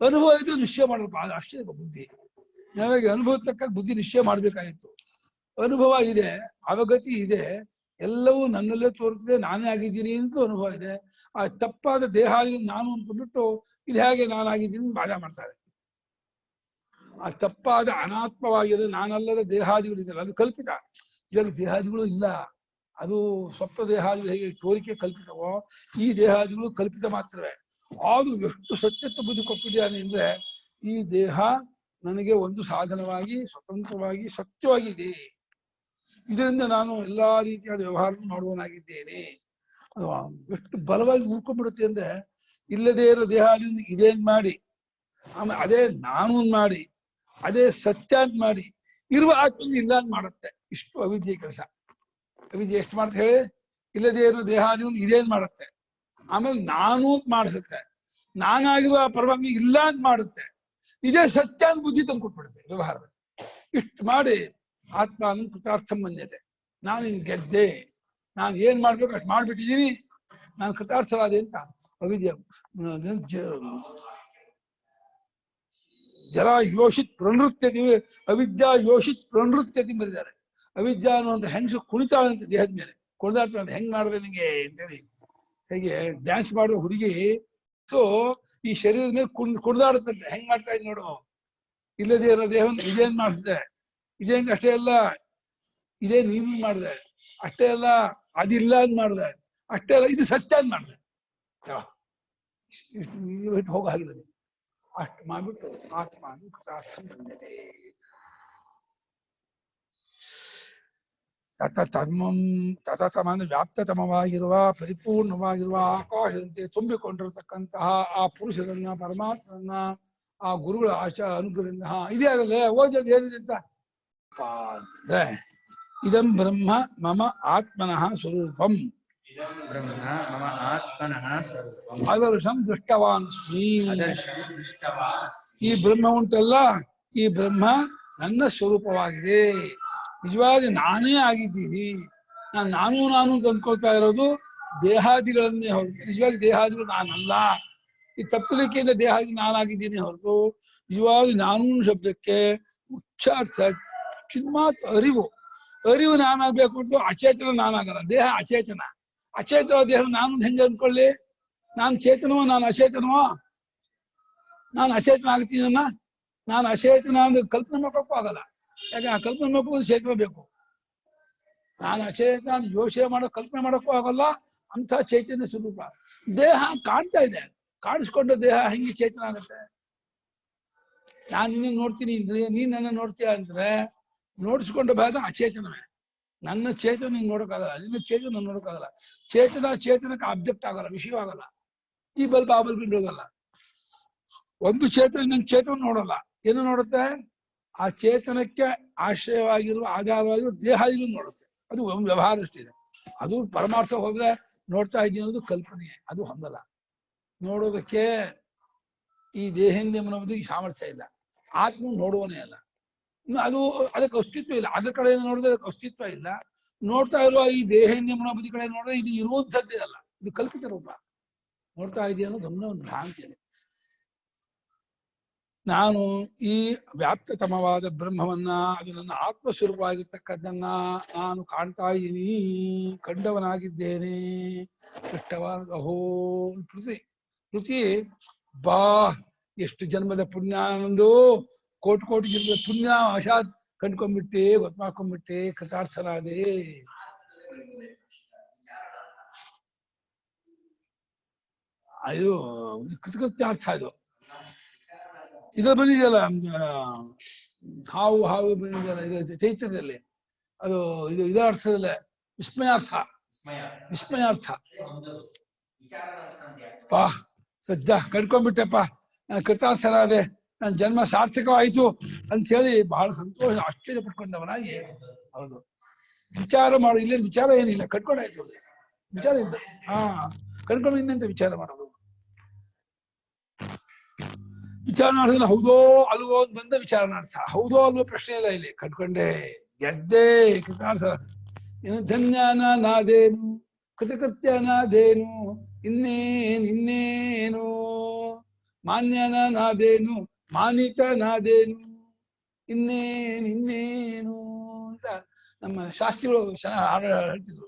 ಅನುಭವ ಇದು ನಿಶ್ಚಯ ಮಾಡಬೇಕು, ಅದು ಅಷ್ಟೇ ಬುದ್ಧಿ. ನಾವಾಗಿ ಅನುಭವ ತಕ್ಕ ಬುದ್ಧಿ ನಿಶ್ಚಯ ಮಾಡ್ಬೇಕಾಗಿತ್ತು. ಅನುಭವ ಇದೆ, ಅವಗತಿ ಇದೆ, ಎಲ್ಲವೂ ನನ್ನಲ್ಲೇ ತೋರುತ್ತದೆ, ನಾನೇ ಆಗಿದ್ದೀನಿ ಅಂತ ಅನುಭವ ಇದೆ. ಆ ತಪ್ಪಾದ ದೇಹ ನಾನು ಅಂದ್ಕೊಂಡ್ಬಿಟ್ಟು ಇದು ಹೇಗೆ ನಾನಾಗಿದ್ದೀನಿ ಬಾಧ ಮಾಡ್ತಾರೆ. ಆ ತಪ್ಪಾದ ಅನಾತ್ಮವಾಗಿರೋ ನಾನಲ್ಲದ ದೇಹಾದಿಗಳಿದೆಯಲ್ಲ, ಅದು ಕಲ್ಪಿತ. ಇವಾಗ ದೇಹಾದಿಗಳು ಇಲ್ಲ, ಅದು ಸ್ವಪ್ನ ದೇಹಾದಿಗಳು ಹೇಗೆ ತೋರಿಕೆ ಕಲ್ಪಿತವೋ ಈ ದೇಹಾದಿಗಳು ಕಲ್ಪಿತ ಮಾತ್ರವೇ. ಅದು ಎಷ್ಟು ಸತ್ಯತ್ವ ಬುದ್ಧಿ ಕೊಟ್ಟಿದ್ದಾನೆ ಅಂದ್ರೆ, ಈ ದೇಹ ನನಗೆ ಒಂದು ಸಾಧನವಾಗಿ ಸ್ವತಂತ್ರವಾಗಿ ಸತ್ಯವಾಗಿದೆ. ಇದರಿಂದ ನಾನು ಎಲ್ಲಾ ರೀತಿಯಾದ ವ್ಯವಹಾರ ಮಾಡುವನಾಗಿದ್ದೇನೆ. ಅದು ಎಷ್ಟು ಬಲವಾಗಿ ಉಳ್ಕೊಂಡ್ಬಿಡುತ್ತೆ ಅಂದ್ರೆ, ಇಲ್ಲದೇ ಇರೋ ದೇಹಾದಿಯನ್ನು ಇದೇನ್ ಮಾಡಿ, ಆಮೇಲೆ ಅದೇ ನಾನು ಮಾಡಿ, ಅದೇ ಸತ್ಯ ಅಂತ ಮಾಡಿ, ಇರುವ ಆತ್ಮ ಇಲ್ಲ ಅಂತ ಮಾಡುತ್ತೆ. ಇಷ್ಟು ಅವಿದ್ಯೆ ಕೆಲಸ. ಅವಿದ್ಯೆ ಎಷ್ಟು ಮಾಡುತ್ತೆ ಹೇಳಿ? ಇಲ್ಲದೇ ಇರೋ ದೇಹಾದಿಯನ್ನು ಇದೇನ್ ಮಾಡುತ್ತೆ, ಆಮೇಲೆ ನಾನು ಅಂತ ಮಾಡಿಸುತ್ತೆ, ನಾನಾಗಿರುವ ಪರಮಾತ್ಮ ಇಲ್ಲ ಅಂತ ಮಾಡುತ್ತೆ, ಇದೇ ಸತ್ಯ ಅಂತ ಬುದ್ಧಿ ತಂದು ಕೊಟ್ಬಿಡುತ್ತೆ ವ್ಯವಹಾರ. ಇಷ್ಟು ಮಾಡಿ ಆತ್ಮ ಕೃತಾರ್ಥ ಮನ್ಯತೆ. ನಾನು ಇನ್ ಗೆದ್ದೆ, ನಾನು ಏನ್ ಮಾಡ್ಬೇಕು ಅಷ್ಟು ಮಾಡ್ಬಿಟ್ಟಿದ್ದೀನಿ, ನಾನು ಕೃತಾರ್ಥರಾದೆ ಅಂತ ಅವಿದ್ಯೆ. ಜರ ಯೋಷಿತ್ ಪ್ರನೃತ್ಯತಿ, ಅವಿದ್ಯಾ ಯೋಷಿತ್ ಪ್ರನೃತ್ಯತಿ ಬರೆದಿದ್ದಾರೆ. ಅವಿದ್ಯಾ ಅನ್ನುವಂಥ ಹೆಂಗಸು ಕುಣಿತಾಳಂತೆ ದೇಹದ ಮೇಲೆ, ಕುಣಿದಾಡ್ತಾಳೆ. ಹೆಂಗ್ ಮಾಡ್ಬೇಕು ನಿಂಗೆ ಅಂತೇಳಿ, ಹೇಗೆ ಡ್ಯಾನ್ಸ್ ಮಾಡುವ ಹುಡುಗಿ ಸೊ ಈ ಶರೀರದ ಮೇಲೆ ಕುಣಿದಾಡುತ್ತಂತೆ. ಹೆಂಗ್ ಮಾಡ್ತಾ ಇದ್ ನೋಡು. ಇಲ್ಲದೇ ಇರೋ ದೇಹವನ್ನು ಇದೇನ್ ಮಾಡಿಸಿದೆ, ಇದೇನ್ ಅಷ್ಟೇ ಅಲ್ಲ, ಇದೇ ನೀನು ಮಾಡಿದೆ, ಅಷ್ಟೇ ಅಲ್ಲ ಅದಿಲ್ಲ ಅಂತ ಮಾಡಿದೆ, ಅಷ್ಟೇ ಅಲ್ಲ ಇದು ಸತ್ಯ ಅಂತ ಮಾಡಿದೆ. ಬಿಟ್ಟು ಹೋಗ ಹಾಗಿಲ್ಲ, ಅಷ್ಟು ಮಾಡ್ಬಿಟ್ಟು ಆತ್ಮ ಕೃತಾರ್ಥ ಬಂದಿದೆ. ತತತಮನ್ನು ವ್ಯಾಪ್ತತಮವಾಗಿರುವ ಪರಿಪೂರ್ಣವಾಗಿರುವ ಆಕಾಶದಂತೆ ತುಂಬಿಕೊಂಡಿರತಕ್ಕಂತಹ ಆ ಪುರುಷರನ್ನ, ಪರಮಾತ್ಮರನ್ನ, ಆ ಗುರುಗಳ ಅನುಗ್ರಹದಿಂದ ಇದೇ ಆಗಲ್ಲ ಓದೋದು ಏನಿದೆ ಅಂತ ಅಂದ್ರೆ, ಇದಂ ಬ್ರಹ್ಮ ಮಮ ಆತ್ಮನಃ ಸ್ವರೂಪಂ ಬ್ರಹ್ಮ ಮಮ ಆತ್ಮನಃ ಸ್ವರೂಪಂ ಅದರ್ಶಂ ದೃಷ್ಟವಾನಸ್ಮಿ. ಅದರ್ಶಂ ದೃಷ್ಟವಾನಸ್ಮಿ. ಈ ಬ್ರಹ್ಮ ಉಂಟಲ್ಲ, ಈ ಬ್ರಹ್ಮ ನನ್ನ ಸ್ವರೂಪವಾಗಿದೆ. ನಿಜವಾಗಿ ನಾನೇ ಆಗಿದ್ದೀನಿ. ನಾನು ಅಂತ ಅಂದ್ಕೊಳ್ತಾ ಇರೋದು ದೇಹಾದಿಗಳನ್ನೇ ಹೊರತು, ನಿಜವಾಗಿ ದೇಹಾದಿಗಳು ನಾನಲ್ಲ. ಈ ತಪ್ಪಲಿಕೆಯಿಂದ ದೇಹಾದಿ ನಾನಾಗಿದ್ದೀನಿ ಹೊರತು, ನಿಜವಾಗಿ ನಾನು ಶಬ್ದಕ್ಕೆ ಉಚ್ಚಾರ್ಥ ಚಿನ್ಮಾತ್ ಅರಿವು ನಾನಾಗ್ಬೇಕು ಹೊರತು ಅಚೇತನ ನಾನಾಗಲ್ಲ. ದೇಹ ಅಚೇತನ. ಅಚೇತನ ದೇಹ ನಾನು ಹೆಂಗೆ ಅಂದ್ಕೊಳ್ಳಿ? ನಾನು ಚೇತನವೋ ನಾನು ಅಚೇತನವೋ? ನಾನು ಅಚೇತನ ಆಗ್ತೀನನ್ನ, ನಾನು ಅಚೇತನ ಅಂದ್ರೆ ಕಲ್ಪನೆ ಮಾಡೋಕ್ಕೂ ಆಗಲ್ಲ. ಯಾಕೆ ಆ ಕಲ್ಪನೆ ಮಾಡೋಕ್ಕೂ ಚೇತನ ಬೇಕು. ನಾನು ಅಚೇತನ ಯೋಚನೆ ಮಾಡೋ ಕಲ್ಪನೆ ಮಾಡೋಕ್ಕೂ ಆಗಲ್ಲ. ಅಂಥ ಚೈತನ್ಯ ಸ್ವರೂಪ. ದೇಹ ಕಾಣ್ತಾ ಇದೆ, ಕಾಣಿಸ್ಕೊಂಡ ದೇಹ ಹೆಂಗೆ ಚೇತನ ಆಗುತ್ತೆ? ನಾನು ನಿನ್ನ ನೋಡ್ತೀನಿ ಅಂದ್ರೆ, ನೀನ್ ನನ್ನ ನೋಡ್ತೀಯ ಅಂದ್ರೆ, ನೋಡಿಸ್ಕೊಂಡ ಭಾಗ ಅಚೇತನವೇ. ನನ್ನ ಚೇತನ ನಿಂಗೆ ನೋಡೋಕ್ಕಾಗಲ್ಲ, ನಿನ್ನ ಚೇತನ ನೋಡೋಕ್ಕಾಗಲ್ಲ. ಚೇತನಕ್ಕೆ ಆಬ್ಜೆಕ್ಟ್ ಆಗಲ್ಲ, ವಿಷಯವಾಗಲ್ಲ. ಈ ಬಲ್ಬ್ ಆ ಬಲ್ಬ್ ಹೋಗಲ್ಲ. ಒಂದು ಚೇತನ ಇನ್ನೊಂದು ಚೇತನ ನೋಡಲ್ಲ. ಏನು ನೋಡುತ್ತೆ? ಆ ಚೇತನಕ್ಕೆ ಆಶ್ರಯವಾಗಿರುವ ಆಧಾರವಾಗಿರುವ ದೇಹಾದಿಗಳು ನೋಡುತ್ತೆ. ಅದು ಒಂದು ವ್ಯವಹಾರ ಅಷ್ಟಿದೆ. ಅದು ಪರಮಾರ್ಥ ಹೋದ್ರೆ ನೋಡ್ತಾ ಇದ್ದೀನಿ ಅನ್ನೋದು ಕಲ್ಪನೆ, ಅದು ಹೊಂದಲ್ಲ. ನೋಡೋದಕ್ಕೆ ಈ ದೇಹೇಂದ್ರಿಯ ಮನೋಬುದ್ಧಿಗೆ ಸಾಮರ್ಥ್ಯ ಇಲ್ಲ. ಆತ್ಮ ನೋಡುವನೇ ಅಲ್ಲ, ಅದು ಅದಕ್ಕೆ ಅಸ್ತಿತ್ವ ಇಲ್ಲ. ಅದ್ರ ಕಡೆ ನೋಡಿದ್ರೆ ಅದಕ್ಕೆ ಅಸ್ತಿತ್ವ ಇಲ್ಲ. ನೋಡ್ತಾ ಇರುವ ಈ ದೇಹೇಂದ್ರಿಯ ಮನೋಬುದ್ಧಿ ಕಡೆ ನೋಡಿದ್ರೆ ಇದು ಇರುವಂಥದ್ದೇ ಅಲ್ಲ, ಇದು ಕಲ್ಪಿತ ರೂಪ. ನೋಡ್ತಾ ಇದೆಯಾ ಅನ್ನೋದು ಒಂದು ಭ್ರಾಂತಿ ಇದೆ. ನಾನು ಈ ವ್ಯಾಪ್ತತಮವಾದ ಬ್ರಹ್ಮವನ್ನ, ಅದು ನನ್ನ ಆತ್ಮಸ್ವರೂಪವಾಗಿರ್ತಕ್ಕದ್ದನ್ನ ನಾನು ಕಾಣ್ತಾ ಇದ್ದೀನಿ, ಕಂಡವನಾಗಿದ್ದೇನೆ. ದೃಷ್ಟವಾದ ಅಹೋ ಕೃತಿ ಬಾ, ಎಷ್ಟು ಜನ್ಮದ ಪುಣ್ಯ, ನಂದು ಕೋಟಿ ಜನ್ಮದ ಪುಣ್ಯ ವಶಾತ್ ಕಂಡ್ಕೊಂಡ್ಬಿಟ್ಟೆ, ಗೊತ್ತಾಕೊಂಡ್ಬಿಟ್ಟೆ, ಕೃತಾರ್ಥನಾದೆ. ಅದು ಕೃತಕೃತ್ಯಾರ್ಥ. ಇದು ಇದ್ರ ಬಂದಿದೆಯಲ್ಲ, ಹಾವು ಬಂದಿದೆಯಲ್ಲ ಇದು ಚೈತ್ರದಲ್ಲಿ, ಅದು ಇದರ ಅರ್ಥದಲ್ಲೇ ವಿಸ್ಮಯಾರ್ಥ. ಪಾ ಸಜ್ಜ ಕಂಡ್ಕೊಂಡ್ಬಿಟ್ಟೆಪ್ಪ, ನಾನು ಕೃತಾರ್ಥನಾದೆ, ನನ್ನ ಜನ್ಮ ಸಾರ್ಥಕವಾಯಿತು ಅಂತ ಹೇಳಿ ಬಹಳ ಸಂತೋಷ ಆಶ್ಚರ್ಯ ಪಟ್ಕೊಂಡವನಾಗಿ. ಹೌದು, ವಿಚಾರ ಮಾಡು. ಇಲ್ಲೇನು ವಿಚಾರ ಏನಿಲ್ಲ, ಕಟ್ಕೊಂಡಾಯ್ತು. ವಿಚಾರ ಇಲ್ಲ. ಕಣ್ಕೊಂಡು ಇನ್ನಂತ ವಿಚಾರ ಮಾಡೋದು. ವಿಚಾರಣಾರ್ಥದಲ್ಲಿ ಹೌದೋ ಅಲ್ವೋ ಅಂತ ಬಂದ ವಿಚಾರಣಾರ್ಥ. ಹೌದೋ ಅಲ್ವೋ ಪ್ರಶ್ನೆ ಇಲ್ಲ, ಇಲ್ಲಿ ಕಟ್ಕೊಂಡೆ, ಗೆದ್ದೆ, ಕೃತಾರ್ಥ. ಇನ್ನು ಧನ್ಯನ ನಾದೇನು, ಕೃತಕೃತ್ಯನಾದೇನು, ಇನ್ನೇನು, ಮಾನ್ಯನ ನಾದೇನು, ಮಾನಿತನಾದೇನು, ಇನ್ನೇನು ಅಂತ ನಮ್ಮ ಶಾಸ್ತ್ರಿಗಳು ಚೆನ್ನಾಗಿ ಹಾಡು ಹೇಳ್ತಿದ್ರು.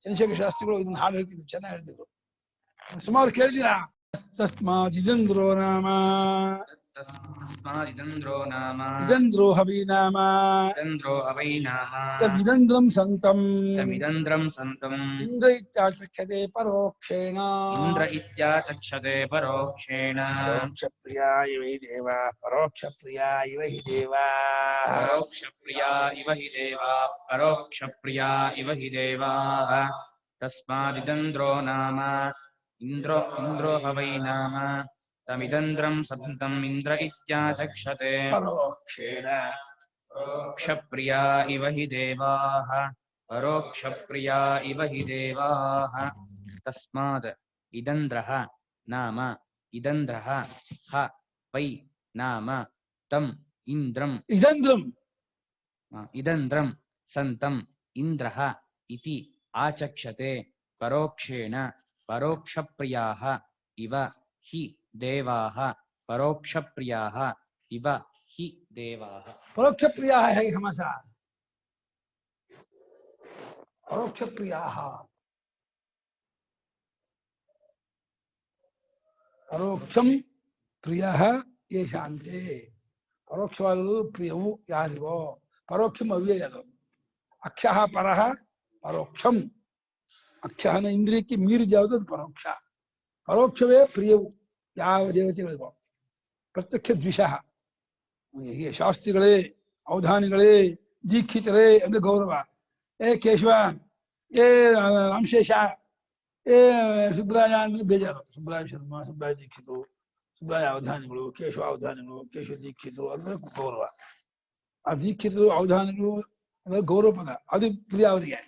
ಚಂದ್ರಶೇಖರ ಶಾಸ್ತ್ರಿಗಳು ಇದನ್ನ ಹಾಡು ಹೇಳ್ತಿದ್ರು, ಚೆನ್ನಾಗಿ ಹೇಳ್ತಿದ್ರು. ಸುಮಾರು ಕೇಳಿದಿರಾ? ತಸ್ಮಾತ್ ಇದಂದ್ರೋ ನಾಮ तस्मादिदन्द्रो नाम इदन्द्रो हवि नाम इदन्द्रो हवै नाम तमिदन्द्रं सन्तम् तमिदन्द्रं सन्तम् इंद्र इत्याचक्षते परोक्षेण इन्द्र इत्याचक्षते परोक्षेण परोक्ष प्रिया इव हि देवा परोक्ष प्रिया इव हि देवा परोक्षप्रिया इव हि देवाः परोक्षप्रिया इव हि देवाः तस्मादिदन्द्रो नाम इन्द्रो हवै नाम तमिदन्द्रं सन्तम् इन्द्र इत्याचक्षते परोक्षेण परोक्षप्रिया इव हि देवाः परोक्षप्रिया इव हि देवाः तस्मात् इदन्द्रः नाम इदन्द्रः ह वै नाम तम् इन्द्रम् इदन्द्रं सन्तम् इन्द्रः इति आचक्षते परोक्षेण परोक्षप्रियाः इव हि देवाः परोक्षप्रियाः इव हि देवाः परोक्ष प्रिया है हमासा परोक्ष प्रिया परोक्षम प्रिय ये शांते परोक्षवादु प्रियವು ಯಾರಿವೋ ಪರೋಕ್ಷಂ ಅವ್ಯಯದು ಅಕ್ಷಃ ಪರಃ ಪರೋಕ್ಷಂ ಅಕ್ಷಃನ ಇಂದ್ರಿಯಕ್ಕೆ ಮೀರಿದ ಯಾವುದು ಅದು ಪರೋಕ್ಷ ಪರೋಕ್ಷವೇ ಪ್ರಿಯವು ಯಾವ ದೇವತೆಗಳಿಗೋ ಪ್ರತ್ಯಕ್ಷ ದ್ವಿಷಃ ಹೀಗೆ ಶಾಸ್ತ್ರಿಗಳೇ ಅವಧಾನಿಗಳೇ ದೀಕ್ಷಿತರೇ ಎಂದು ಗೌರವ ಏ ಕೇಶವ ಏ ರಾಮಶೇಷ ಏ ಸುಬ್ರಾಯ ಅಂದ್ರೆ ಬೇಜಾರು ಸುಬ್ರಾಯ ಶರ್ಮಾ ಸುಬ್ರಾಯ ದೀಕ್ಷಿತರು ಸುಬ್ರಾಯ ಅವಧಾನಿಗಳು ಕೇಶವ ಅವಧಾನಿಗಳು ಕೇಶವ ದೀಕ್ಷಿತರು ಅಂದ್ರೆ ಗೌರವ ಆ ದೀಕ್ಷಿತರು ಅವಧಾನಿಗಳು ಅಂದ್ರೆ ಗೌರವ ಪದ ಅದು ಪ್ರಿಯ ಅವರಿಗೆ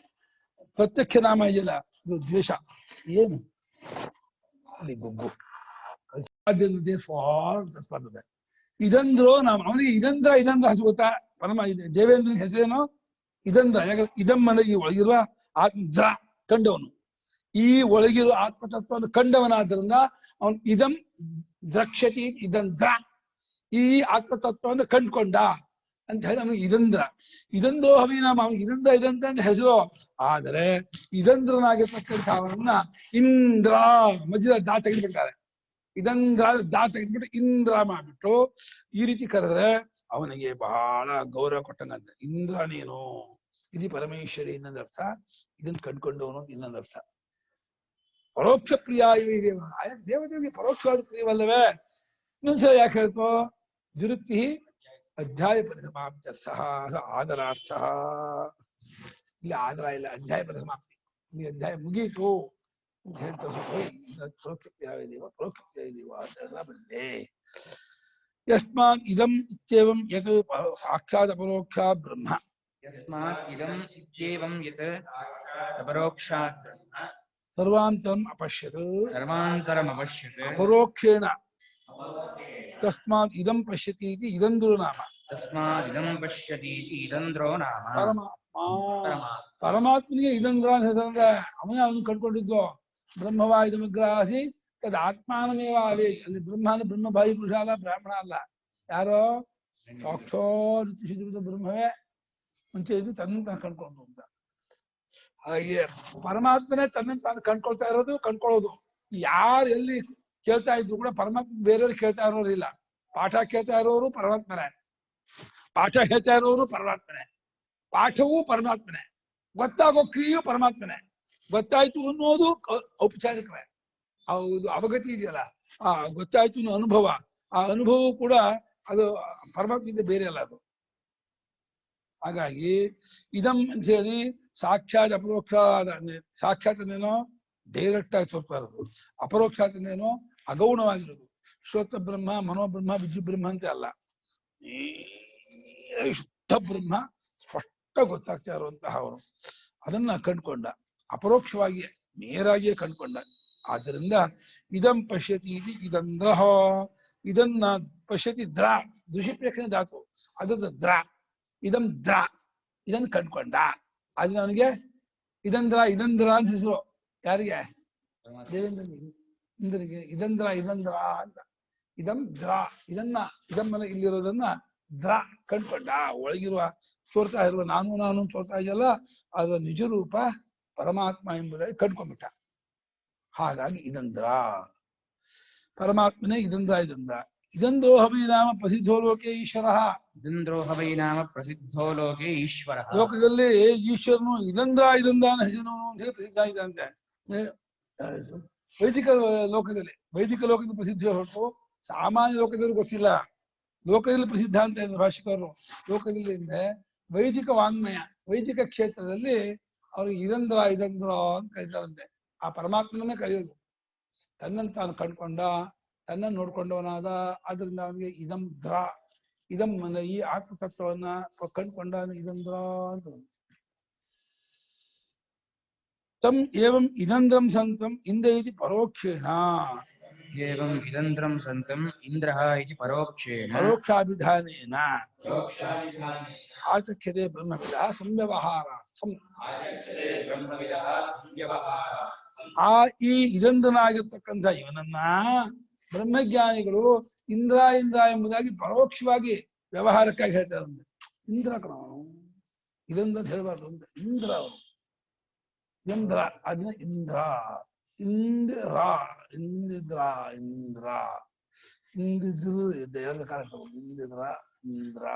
ಪ್ರತ್ಯಕ್ಷ ನಾಮ ಇದೆಯಲ್ಲ ಅದು ದ್ವೇಷ ಏನು ಅಲ್ಲಿ ಗುಗ್ಗು ಇದಂದ್ರೋ ನಾಮ ಅವನಿಗೆ ಇದಂದ್ರ ಹಸು ಗೊತ್ತಾ ಪರಮ ದೇವೇಂದ್ರ ಹೆಸರೇನೋ ಇದಂದ್ರ ಯಾಕಂದ್ರೆ ಇದಮ್ಮನ ಈ ಒಳಗಿರುವ ಆತ್ಮ ಕಂಡವನು ಈ ಒಳಗಿರುವ ಆತ್ಮತತ್ವವನ್ನು ಕಂಡವನಾದ್ರಿಂದ ಅವನು ಇದಂ ದ್ರಕ್ಷತಿ ಇದಂದ್ರ ಈ ಆತ್ಮತತ್ವವನ್ನು ಕಂಡ್ಕೊಂಡ ಅಂತ ಹೇಳಿ ಅವನಿಗೆ ಇದಂದ್ರೋ ಹವಿನಾಮ ಅವನಿಗೆ ಇದಂದ್ರ ಅಂತ ಹೆಸರು ಆದರೆ ಇದಂದ್ರನಾಗಿರ್ತಕ್ಕಂಥ ಅವನನ್ನ ಇಂದ್ರ ಮಧ್ಯದ ದಾ ತೆಗೆದ್ಬಿಡ್ತಾರೆ ಇದಂದ್ರ ದಾ ತೆಗೆದ್ಬಿಟ್ಟು ಇಂದ್ರ ಮಾಡ್ಬಿಟ್ಟು ಈ ರೀತಿ ಕರೆದ್ರೆ ಅವನಿಗೆ ಬಹಳ ಗೌರವ ಕೊಟ್ಟಂಗಂತ ಇಂದ್ರ ನೀನು ಇದು ಪರಮೇಶ್ವರಿ ಇನ್ನೊಂದು ಅರ್ಥ ಇದನ್ನ ಕಂಡ್ಕೊಂಡವನು ಇನ್ನೊಂದು ಅರ್ಥ ಪರೋಕ್ಷ ಪ್ರಿಯ ಇವ ದೇವತೆಗೆ ಪರೋಕ್ಷವಾದ ಪ್ರಿಯವಲ್ಲವೇ ಇನ್ನೊಂದ್ಸಲ ಯಾಕೆ ಹೇಳ್ತೋ ದುರುಕ್ತಿ ಅಧ್ಯಾಯ ಪರಿಸಮಾಪ್ತ್ಯರ್ಥ ಆದರಾರ್ಥ ಇಲ್ಲಿ ಆದರ ಇಲ್ಲ ಅಧ್ಯಾಯ ಪರಿಸಮಾಪ್ತಿ ಇಲ್ಲಿ ಅಧ್ಯಾಯ ಮುಗೀತು ಅಂತ ಹೇಳ್ತಾ ಪರೋಕ್ಷ ಪ್ರಿಯಾವಿದೀವ ಪರೋಕ್ಷ ಪ್ರಿಯಾವಿದೀವ ಅಂತ ಬಂದೆ ಯಸ್ಮಾತ್ ಇದಂ ಇತ್ಯೇವಂ ಯತ್ ಸಾಕ್ಷಾತ್ ಅಪರೋಕ್ಷ ಬ್ರಹ್ಮ ಯಸ್ಮಾತ್ ಇದಂ ಇತ್ಯೇವಂ ಯತ್ ಅಪರೋಕ್ಷಾತ್ ಬ್ರಹ್ಮ ಸರ್ವಾಂತರಂ ಅಪಶ್ಯತ್ ಸರ್ವಾಂತರಮಪಶ್ಯತ್ ಅಪರೋಕ್ಷೇಣ ತಸ್ಮಾತ್ ಇದಂ ಪಶ್ಯತಿ ಇತಿ ಇದಂದ್ರೋ ನಾಮ ತಸ್ಮಾತ್ ಇದಂ ಪಶ್ಯತಿ ಇತಿ ಇದಂದ್ರೋ ನಾಮ ಪರಮಾತ್ಮ ಪರಮಾತ್ಮನಿಗೆ ಇದಂದ್ರ ಅಂತ ಹೆಸರಂದ್ರೆ ಅವನೇ ಅವನು ಕಂಡ್ಕೊಂಡಿದ್ದು ಬ್ರಹ್ಮವಾ ಇದಮಗ್ರಾಸಿ ತದ್ ಆತ್ಮಾನಮೇವ ಅವೇ ಅಲ್ಲಿ ಬ್ರಹ್ಮನ ಬ್ರಹ್ಮಭಾಯಿ ಪುರುಷ ಅಲ್ಲ ಬ್ರಾಹ್ಮಣ ಅಲ್ಲ ಯಾರೋ ಸಾಕ್ಷಾತ್ ಶುದ್ಧ ಬ್ರಹ್ಮವೇ ಮುಂಚೆ ಇದು ತನ್ನ ತಾನು ಕಂಡ್ಕೊಂಡು ಅಂತ ಹಾಗೆ ಪರಮಾತ್ಮನೇ ತನ್ನ ತಾನು ಕಂಡ್ಕೊಳ್ತಾ ಇರೋದು ಕಂಡ್ಕೊಳ್ಳೋದು ಯಾರು ಎಲ್ಲಿ ಕೇಳ್ತಾ ಇದ್ರು ಕೂಡ ಪರಮಾತ್ಮ ಬೇರೆಯವ್ರು ಕೇಳ್ತಾ ಇರೋರು ಇಲ್ಲ ಪಾಠ ಕೇಳ್ತಾ ಇರೋರು ಪರಮಾತ್ಮನೇ ಪಾಠ ಹೇಳ್ತಾ ಇರೋರು ಪರಮಾತ್ಮನೇ ಪಾಠವೂ ಪರಮಾತ್ಮನೇ ಗೊತ್ತಾಗೋ ಕ್ರಿಯೆಯೂ ಪರಮಾತ್ಮನೇ ಗೊತ್ತಾಯ್ತು ಅನ್ನೋದು ಔಪಚಾರಿಕವೇ ಹೌದು ಅವಗತಿ ಇದೆಯಲ್ಲ ಆ ಗೊತ್ತಾಯ್ತು ಅನ್ನೋ ಅನುಭವ ಆ ಅನುಭವವು ಕೂಡ ಅದು ಪರಮಾತ್ಮದಿಂದ ಬೇರೆ ಅಲ್ಲ ಅದು ಹಾಗಾಗಿ ಇದಂ ಅಂತ ಹೇಳಿ ಸಾಕ್ಷಾತ್ ಅಪರೋಕ್ಷ ಸಾಕ್ಷಾತ್ ಅಂದೇನೋ ಡೈರೆಕ್ಟ್ ಆಗಿ ತೋರ್ತಾ ಇರೋದು ಅಪರೋಕ್ಷಾತ್ ಅಂದೇನೋ ಅಗೌಣವಾಗಿರೋದು ಶ್ರೋತ ಬ್ರಹ್ಮ ಮನೋಬ್ರಹ್ಮ ವಿದ್ಯು ಬ್ರಹ್ಮ ಅಂತ ಅಲ್ಲ ಶುದ್ಧ ಬ್ರಹ್ಮ ಸ್ಪಷ್ಟ ಗೊತ್ತಾಗ್ತಾ ಇರುವಂತಹ ಅವನು ಅದನ್ನ ಕಂಡ್ಕೊಂಡ ಅಪರೋಕ್ಷವಾಗಿ ನೇರಾಗಿಯೇ ಕಂಡ್ಕೊಂಡ ಆದ್ದರಿಂದ ಇದಂ ಪಶ್ಯತಿ ಇದು ಇದಂದ್ರ ಇದನ್ನ ಪಶ್ಯತಿ ದ್ರ ದುಷಿಪ್ರೇಕ್ಷಣೆ ಧಾತು ಅದ ದ್ರ ಇದಂ ದ್ರ ಇದನ್ನ ಕಂಡ್ಕೊಂಡ ಅದು ಅವನಿಗೆ ಇದಂದ್ರ ಅಂತ ಹೆಸರು ಯಾರಿಗೆ ದೇವೇಂದ್ರ ಇಂದ್ರಿಗೆ ಇದಂದ್ರ ಅಂತ ಇದಂ ದ್ರ ಇದಮ್ಮನ ಇಲ್ಲಿರೋದನ್ನ ದ್ರ ಕಂಡ್ಕೊಂಡ ಒಳಗಿರುವ ತೋರ್ತಾ ಇರುವ ನಾನು ತೋರ್ತಾ ಇದೆಯಲ್ಲ ಅದರ ನಿಜ ರೂಪ ಪರಮಾತ್ಮ ಎಂಬುದಾಗಿ ಕಂಡ್ಕೊಂಡ್ಬಿಟ್ಟ ಹಾಗಾಗಿ ಇದಂದ್ರ ಪರಮಾತ್ಮನೇ ಇದಂದ್ರ ಇದಂದ್ರೋಹವೇ ನಾಮ ಪ್ರಸಿದ್ಧೋ ಲೋಕೆ ಈಶ್ವರ. ಇದಂದ್ರೋಹ ವೈ ನಾಮ ಪ್ರಸಿದ್ಧೋ ಲೋಕೆ ಈಶ್ವರಃ. ಲೋಕದಲ್ಲಿ ಈಶ್ವರನು ಇದಂದ ಹೆಸರು ಅಂತ ಹೇಳಿ ಪ್ರಸಿದ್ಧ ಆಗಿದಂತೆ. ವೈದಿಕ ಲೋಕದಲ್ಲಿ ಪ್ರಸಿದ್ಧ ಹೊರತು ಸಾಮಾನ್ಯ ಲೋಕದಲ್ಲಿ ಗೊತ್ತಿಲ್ಲ. ಲೋಕದಲ್ಲಿ ಪ್ರಸಿದ್ಧ ಅಂತ ಇದ್ದಾರೆ ಭಾಷಿಕರು. ಲೋಕದಲ್ಲಿ ಅಂದ್ರೆ ವೈದಿಕ ವಾಂಗ್ಮಯ, ವೈದಿಕ ಕ್ಷೇತ್ರದಲ್ಲಿ ಅವ್ರಿಗೆ ಇದಂದ್ರ ಅಂತ ಕರೀತಾರಂತೆ. ಆ ಪರಮಾತ್ಮನೇ ಕರೆಯೋದು. ತನ್ನನ್ನು ತಾನು ಕಂಡ್ಕೊಂಡ, ತನ್ನನ್ನು ನೋಡ್ಕೊಂಡವನಾದ, ಆದ್ರಿಂದ ಅವನಿಗೆ ಇದಂ ಅಂದ್ರೆ ಈ ಆತ್ಮತತ್ವವನ್ನ ಕಂಡ್ಕೊಂಡ ಇದಂದ್ರ ಅಂತ. ತಂ ಏವಂ ಇದಂದ್ರಂ ಸಂತಂ ಇಂದ್ರ ಇತಿ ಪರೋಕ್ಷೇಣ. ಏವಂ ಇದಂದ್ರಂ ಸಂತಂ ಇಂದ್ರಃ ಇತಿ ಪರೋಕ್ಷೇಣ. ಪರೋಕ್ಷಾಭಿಧಾನೇನ ಆಚಕ್ಷ್ಯತೆ ಬ್ರಹ್ಮವಿದಃ ಸಂವ್ಯವಹಾರಾರ್ಥಂ. ಆ ಈ ಇದಂದ್ರನಾಗಿರ್ತಕ್ಕಂಥ ಇವನನ್ನ ಬ್ರಹ್ಮಜ್ಞಾನಿಗಳು ಇಂದ್ರ ಎಂಬುದಾಗಿ ಪರೋಕ್ಷವಾಗಿ ವ್ಯವಹಾರಕ್ಕಾಗಿ ಹೇಳ್ತಾರಂತೆ. ಇಂದ್ರ ಕಣವನು ಇದಂದ ಹೇಳಬಾರ್ದು ಅಂತ. ಇಂದ್ರ ಅವರು ಇಂದ್ರ ಅದನ್ನ ಇಂದ್ರ ಎರಡು ಕಾಲ ಇಂದ್ರ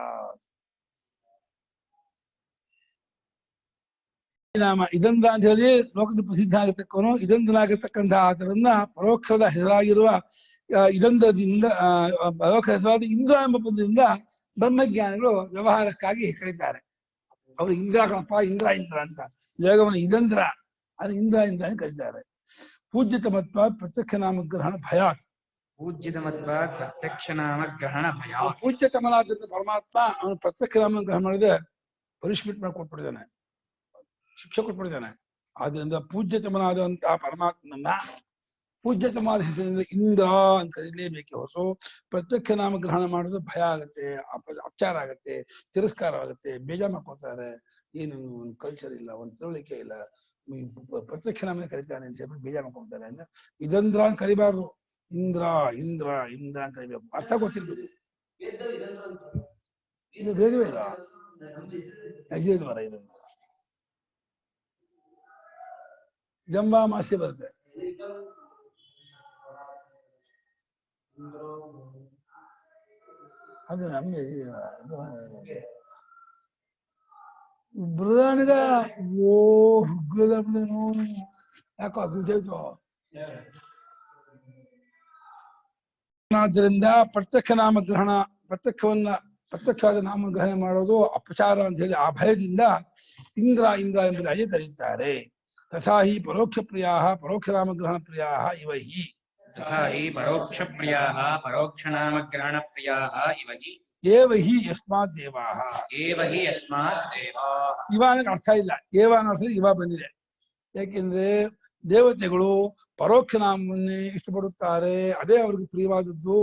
ನಾಮ ಇದಂದ ಅಂತ ಹೇಳಿ ಲೋಕದ ಪ್ರಸಿದ್ಧ ಆಗಿರ್ತಕ್ಕವನು ಇದಂದನಾಗಿರ್ತಕ್ಕಂಥ ಆತರನ್ನ ಪರೋಕ್ಷದ ಹೆಸರಾಗಿರುವ ಇದಂದದಿಂದ ಪರೋಕ್ಷ ಹೆಸರಾದ ಇಂದ್ರ ಎಂಬ ಪದದಿಂದ ಬ್ರಹ್ಮಜ್ಞಾನಿಗಳು ವ್ಯವಹಾರಕ್ಕಾಗಿ ಕರೀತಾರೆ. ಅವರು ಇಂದ್ರ ಕಣಪ್ಪ, ಇಂದ್ರ ಅಂತ ಯೋಗವನ್ನು ಇದಂದ್ರ ಅದು ಇಂದ್ರ ಅಂತ ಕರೀತಾರೆ. ಪೂಜ್ಯತಮತ್ವ ಪ್ರತ್ಯಕ್ಷ ನಾಮಗ್ರಹಣ ಭಯಾತ್. ಪ್ರತ್ಯಕ್ಷ ನಾಮಗ್ರಹಣ ಭಯಾತ್. ಪೂಜ್ಯತಮನಾದ ಪರಮಾತ್ಮ ಅವನು ಪ್ರತ್ಯಕ್ಷ ನಾಮ ಗ್ರಹಣ ಮಾಡಿದ್ರೆ ಪನಿಷ್ಮೆಂಟ್ ಮಾಡಿ ಕೊಟ್ಬಿಟ್ಟಿದ್ದಾನೆ, ಶಿಕ್ಷೆ ಕೊಟ್ಬಿಟ್ಟಿದ್ದಾನೆ. ಆದ್ರಿಂದ ಪೂಜ್ಯತಮನಾದಂತಹ ಪರಮಾತ್ಮನ ಪೂಜ್ಯತಮಾದ ಹೆಸರಿನಿಂದ ಇಂದ್ರ ಅಂತ ಕರೀಲೇಬೇಕೆ ಹೊರತು ಪ್ರತ್ಯಕ್ಷ ನಾಮ ಗ್ರಹಣ ಮಾಡಿದ್ರೆ ಭಯ ಆಗತ್ತೆ, ಅಪಚಾರ ಆಗತ್ತೆ, ತಿರಸ್ಕಾರವಾಗತ್ತೆ, ಬೇಜಾರು ಮಾಡ್ಕೊಳ್ತಾರೆ. ಏನು ಒಂದು ಕಲ್ಚರ್ ಇಲ್ಲ, ಒಂದು ತಿಳುವಳಿಕೆ ಇಲ್ಲ, ಪ್ರತ್ಯಕ್ಷ ನಾಮನೇ ಕರೀತಾನೆ ಅಂತ ಹೇಳ್ಬಿಟ್ಟು ಬೇಜಾರು ಮಾಡ್ಕೊಳ್ತಾರೆ. ಅಂದ್ರೆ ಇದಂದ್ರ ಅಂತ ಕರಿಬಾರ್ದು, ಇಂದ್ರ ಇಂದ್ರ ಇಂದ್ರ ಅಂತ ಕರಿಬೇಕು. ಅರ್ಥ ಗೊತ್ತಿರ್ಬೇಕು. ಇದು ಬೇಗವೇ ಇಲ್ಲ ಯಜೇದ್ವರ ಇದಂದ್ರ ಜಂಬಾಮಾಸ್ಯ ಬರುತ್ತೆ. ಅದು ನಮ್ಗೆ ಬೃಹಣಿಗ ಹುಗ್ಗದ ಯಾಕೋ ಅದ್ಭುತ. ಆದ್ದರಿಂದ ಪ್ರತ್ಯಕ್ಷ ನಾಮಗ್ರಹಣ ಪ್ರತ್ಯಕ್ಷವಾದ ನಾಮಗ್ರಹಣ ಮಾಡೋದು ಅಪಚಾರ ಅಂತ ಹೇಳಿ ಆ ಭಯದಿಂದ ಇಂದ್ರ ಎಂಬುದಾಗಿ ಕರೀತಾರೆ. ತಥಾ ಹಿ ಪರೋಕ್ಷ ಪ್ರಿಯಾ ಪರೋಕ್ಷ ನಾಮಗ್ರಹಣ ಪ್ರಿಯಾ ಇವ ಹಿ. ತಥಾ ಹಿ ಪರೋಕ್ಷ ಪ್ರಿಯಾ ಪರೋಕ್ಷ ನಾಮಗ್ರಹಣ ಪ್ರಿಯಾ ಇವ ಹಿ. ಏವ ಹಿ ಯಸ್ಮಾತ್ ದೇವಾಃ. ಏವ ಹಿ ಯಸ್ಮಾತ್ ದೇವಾಃ. ಇವ ಅನ್ನಕ್ಕೆ ಅರ್ಥ ಇಲ್ಲ, ಏವ ಅನ್ನೋ ಅರ್ಥ ಇವ ಬಂದಿದೆ. ಯಾಕೆಂದ್ರೆ ದೇವತೆಗಳು ಪರೋಕ್ಷ ನಾಮವನ್ನೇ ಇಷ್ಟಪಡುತ್ತಾರೆ, ಅದೇ ಅವ್ರಿಗೆ ಪ್ರಿಯವಾದದ್ದು.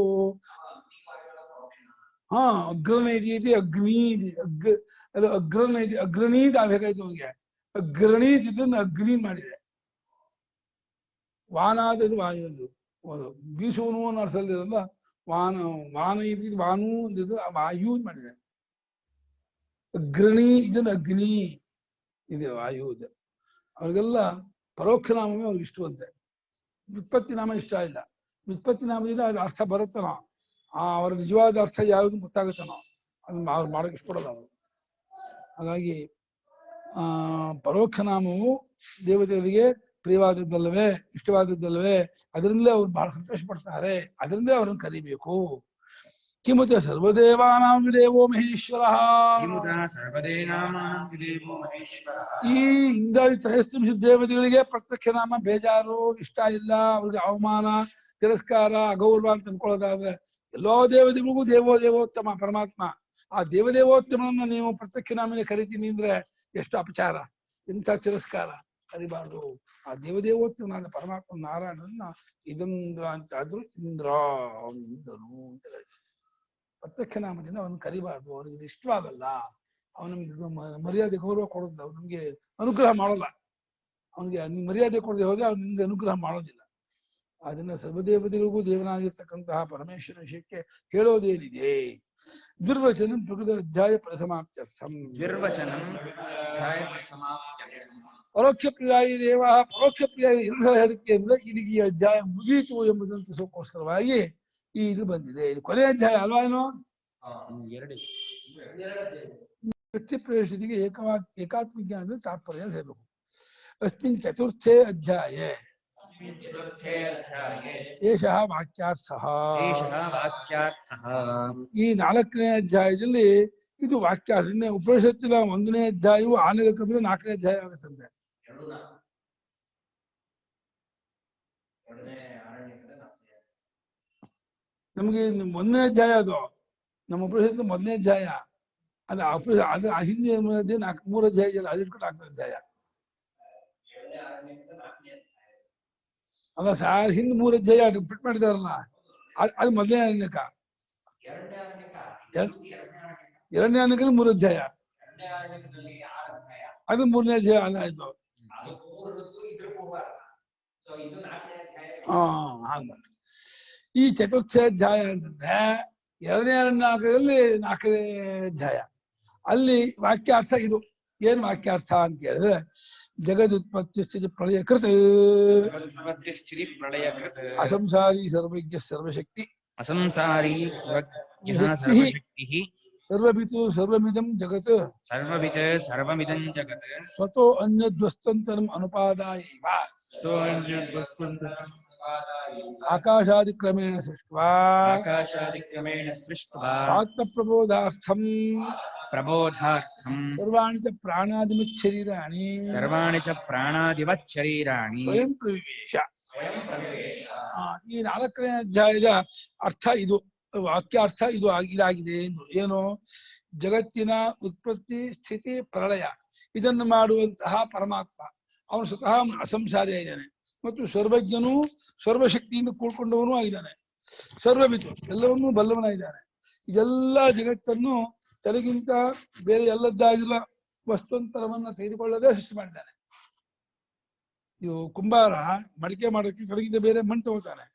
ಅಗ್ರನೇತಿ ಅಗ್ನಿ ಅದು ಅಗ್ರನೇತಿ ಅಗ್ರಣೀತ್ ಆಗ್ಬೇಕಾಯ್ತು ಅವ್ರಿಗೆ. ಅಗ್ರಣೀತ್ ಇದನ್ನ ಅಗ್ನಿ ಮಾಡಿದೆ. ವಾನಾದದು ವಾಯುವುದು ಬೀಸುವನು ಅನ್ನೋ ಅರ್ಥದಲ್ಲಿರೋದ ವಾನ ಇದ್ದಿದ್ದು ವಾನು ಅಂದಿದ್ದು ವಾಯು ಮಾಡಿದೆ. ಅಗ್ರಣಿ ಇದನ್ನ ಅಗ್ನಿ ಇದೆ ವಾಯು ಇದೆ. ಅವ್ರಿಗೆಲ್ಲ ಪರೋಕ್ಷ ನಾಮವೇ ಅವ್ರಿಗೆ ಇಷ್ಟವಂತೆ. ವ್ಯುತ್ಪತ್ತಿ ನಾಮ ಇಷ್ಟ ಇಲ್ಲ. ವ್ಯುತ್ಪತ್ತಿ ನಾಮದಿಂದ ಅದು ಅರ್ಥ ಬರುತ್ತನೋ, ಅವ್ರ ನಿಜವಾದ ಅರ್ಥ ಯಾವುದು ಗೊತ್ತಾಗುತ್ತನೋ ಅದನ್ನ ಅವ್ರು ಮಾಡೋಕೆ ಇಷ್ಟಪಡೋದು ಅವರು. ಹಾಗಾಗಿ ಪರೋಕ್ಷ ನಾಮವು ದೇವತೆಗಳಿಗೆ ಪ್ರಿಯವಾದದ್ದಲ್ಲವೇ, ಇಷ್ಟವಾದದ್ದಲ್ಲವೇ, ಅದರಿಂದಲೇ ಅವ್ರು ಬಹಳ ಸಂತೋಷ ಪಡ್ತಾರೆ, ಅದರಿಂದಲೇ ಅವ್ರನ್ನ ಕರಿಬೇಕು. ಕಿಮುತ ಸರ್ವದೇವಾನಾಂ ದೇವೋ ಮಹೇಶ್ವರ. ಈ ಇಂದಾದಿ ತ್ರಯಸ್ತ್ರಿಂಶ ದೇವತೆಗಳಿಗೆ ಪ್ರತ್ಯಕ್ಷ ನಾಮ ಬೇಜಾರು, ಇಷ್ಟ ಇಲ್ಲ, ಅವ್ರಿಗೆ ಅವಮಾನ, ತಿರಸ್ಕಾರ, ಅಗೌರವ ಅಂತ ಅನ್ಕೊಳ್ಳೋದಾದ್ರೆ ಎಲ್ಲೋ ದೇವತೆಗಳಿಗೂ ದೇವೋತ್ತಮ ಪರಮಾತ್ಮ. ಆ ದೇವದೇವೋತ್ತಮನನ್ನ ನೀವು ಪ್ರತ್ಯಕ್ಷ ನಾಮನೇ ಕರಿತೀನಿ ಅಂದ್ರೆ ಎಷ್ಟು ಅಪಚಾರ, ಇಂಥ ತಿರಸ್ಕಾರ ಕರಿಬಾರ್ದು. ಆ ದೇವದೇವೋತ್ತಮನಾದ ಪರಮಾತ್ಮ ನಾರಾಯಣನ ಇದಂದ್ರ ಅಂತ ಆದ್ರೂ ಇಂದ್ರ ಅವನು ಇಂದ್ರನು ಅಂತ ಕರೀತಾರೆ. ಪ್ರತ್ಯಕ್ಷ ನಾಮದಿಂದ ಅವನು ಕರಿಬಾರ್ದು, ಅವನಿಗೆ ಇದು ಇಷ್ಟವಾಗಲ್ಲ, ಅವನು ನಮ್ಗೆ ಮರ್ಯಾದೆ ಗೌರವ ಕೊಡೋದಿಲ್ಲ, ಅವ್ನು ನಮ್ಗೆ ಅನುಗ್ರಹ ಮಾಡೋಲ್ಲ. ಅವನಿಗೆ ಮರ್ಯಾದೆ ಕೊಡದೆ ಹೋದ್ರೆ ಅವ್ನು ನಿಮ್ಗೆ ಅನುಗ್ರಹ ಮಾಡೋದಿಲ್ಲ. ಅದನ್ನ ಸರ್ವದೇವತೆಗಳಿಗೂ ದೇವನಾಗಿರ್ತಕ್ಕಂತಹ ಪರಮೇಶ್ವರ ವಿಷಯಕ್ಕೆ ಹೇಳೋದೇನಿದೆ. ದುರ್ವಚನ ಪ್ರಕೃತ ಅಧ್ಯಾಯ ಪ್ರಥಮಾಪ್ತ್ಯರ್ಥಂ. ಪರೋಕ್ಷ ಪ್ರಿಯಾಯಿ ದೇವ ಪರೋಕ್ಷ ಪ್ರಿಯಾಯಿ ಎಲ್ಲರ ಹೇಳಕ್ಕೆ ಅಂದ್ರೆ ಇಲ್ಲಿಗೆ ಈ ಅಧ್ಯಾಯ ಮುಗೀತು ಎಂಬುದಂತ ಸೋಕೋಸ್ಕರವಾಗಿ ಈ ಇದು ಬಂದಿದೆ. ಇದು ಕೊನೆಯ ಅಧ್ಯಾಯ ಅಲ್ವಾ ಏನು? ವೃತ್ತಿ ಪ್ರವೇಶಿಗೆ ಏಕಾತ್ಮ ಜ್ಞಾನದ ತಾತ್ಪರ್ಯ ಹೇಳಬೇಕು. ಅಸ್ಮಿನ್ ಚತುರ್ಥೇ ಅಧ್ಯಾಯೇ ಏಷಃ ವಾಕ್ಯಾರ್ಥಃ. ಈ 4ನೇ ಅಧ್ಯಾಯದಲ್ಲಿ ಇದು ವಾಕ್ಯಾರ್ಥ. ಉಪನಿಷತ್ತಿನ 1ನೇ ಅಧ್ಯಾಯವು ಆನೆಗಳ ಕ್ರಮದ 4ನೇ ಅಧ್ಯಾಯ ಆಗುತ್ತಂತೆ. ನಮಗೆ 1ನೇ ಅಧ್ಯಾಯ ಅದು ನಮ್ಮ ಉಪನಿಷತ್ತಿನ 1ನೇ ಅಧ್ಯಾಯ. ಅದು ಅದು ಹಿಂದೆ 3 ಅಧ್ಯಾಯ ಇದೆಯಲ್ಲ, ಅದು ಇಟ್ಕೊಂಡು 4ನೇ ಅಧ್ಯಾಯ ಅಲ್ಲ ಸಾರ್. ಹಿಂದೆ 3 ಅಧ್ಯಾಯ ಫಿಟ್ ಮಾಡಿದಾರಲ್ಲ, ಅದು 1ನೇ ಅರಣ್ಯಕ. 2ನೇ ಅರಣ್ಯಕಲ್ಲಿ 3 ಅಧ್ಯಾಯ, ಅದು 3ನೇ ಅಧ್ಯಾಯ ಅಲ್ಲ ಆಯ್ತು. ಹಾಗ ಈ ಚತುರ್ಥ ಅಧ್ಯಾಯ ಅಂತಂದ್ರೆ 2ನೇ ಅರಣ್ಯಕದಲ್ಲಿ 4ನೇ ಅಧ್ಯಾಯ. ಅಲ್ಲಿ ವಾಕ್ಯಾರ್ಥ ಇದು. ಏನ್ ವಾಕ್ಯಾರ್ಥ ಅಂತ ಕೇಳಿದ್ರೆ, ಜಗದುತ್ಪತ್ತಿ ಸ್ಥಿತಿ ಪ್ರಳಯಕೃತ ಅಸಂಸಾರಿ ಸರ್ವಜ್ಞ ಸರ್ವಶಕ್ತಿ ಸರ್ವವಿತು ಸರ್ವಮಿದಂ ಜಗತ್ ಸ್ವತೋ ಅನ್ಯದ್ವಸ್ತಂತರಂ ಅನುಪಾದಾಯೈವ ಆಕಾಶಾದಿಕ್ರಮೇಣ ಸೃಷ್ಟ್ವಾ ಆತ್ಮಪ್ರಬೋಧಾರ್ಥಂ ಸರ್ವಾಣಿ ಚ ಪ್ರಾಣಾದಿಮತ್ ಶರೀರಾಣಿ ಸ್ವಯಂ ಪ್ರವಿವೇಶ. ಈ 4ನೇ ಅಧ್ಯಾಯದ ಅರ್ಥ ಇದು, ವಾಕ್ಯಾರ್ಥ ಇದು ಇದಾಗಿದೆ. ಏನು? ಜಗತ್ತಿನ ಉತ್ಪತ್ತಿ ಸ್ಥಿತಿ ಪ್ರಳಯ ಇದನ್ನು ಮಾಡುವಂತಹ ಪರಮಾತ್ಮ ಅವನು ಸ್ವತಃ ಅಸಂಸಾರಿ ಆಗಿದ್ದಾನೆ ಮತ್ತು ಸರ್ವಜ್ಞನು ಸರ್ವಶಕ್ತಿಯಿಂದ ಕೂಡ್ಕೊಂಡವನು ಆಗಿದ್ದಾನೆ. ಸರ್ವವಿತು ಎಲ್ಲವನ್ನೂ ಬಲ್ಲವನಾಗಿದ್ದಾನೆ. ಇದೆಲ್ಲ ಜಗತ್ತನ್ನು ತನಗಿಂತ ಬೇರೆ ಎಲ್ಲದ್ದಾಗಿರುವ ವಸ್ತುಂತರವನ್ನ ತೆಗೆದುಕೊಳ್ಳದೆ ಸೃಷ್ಟಿ ಮಾಡಿದ್ದಾನೆ. ಇವು ಕುಂಬಾರ ಮಡಿಕೆ ಮಾಡೋಕ್ಕೆ ತನಗಿಂತ ಬೇರೆ ಮಣ್ಣು ತಗೋತಾನೆ,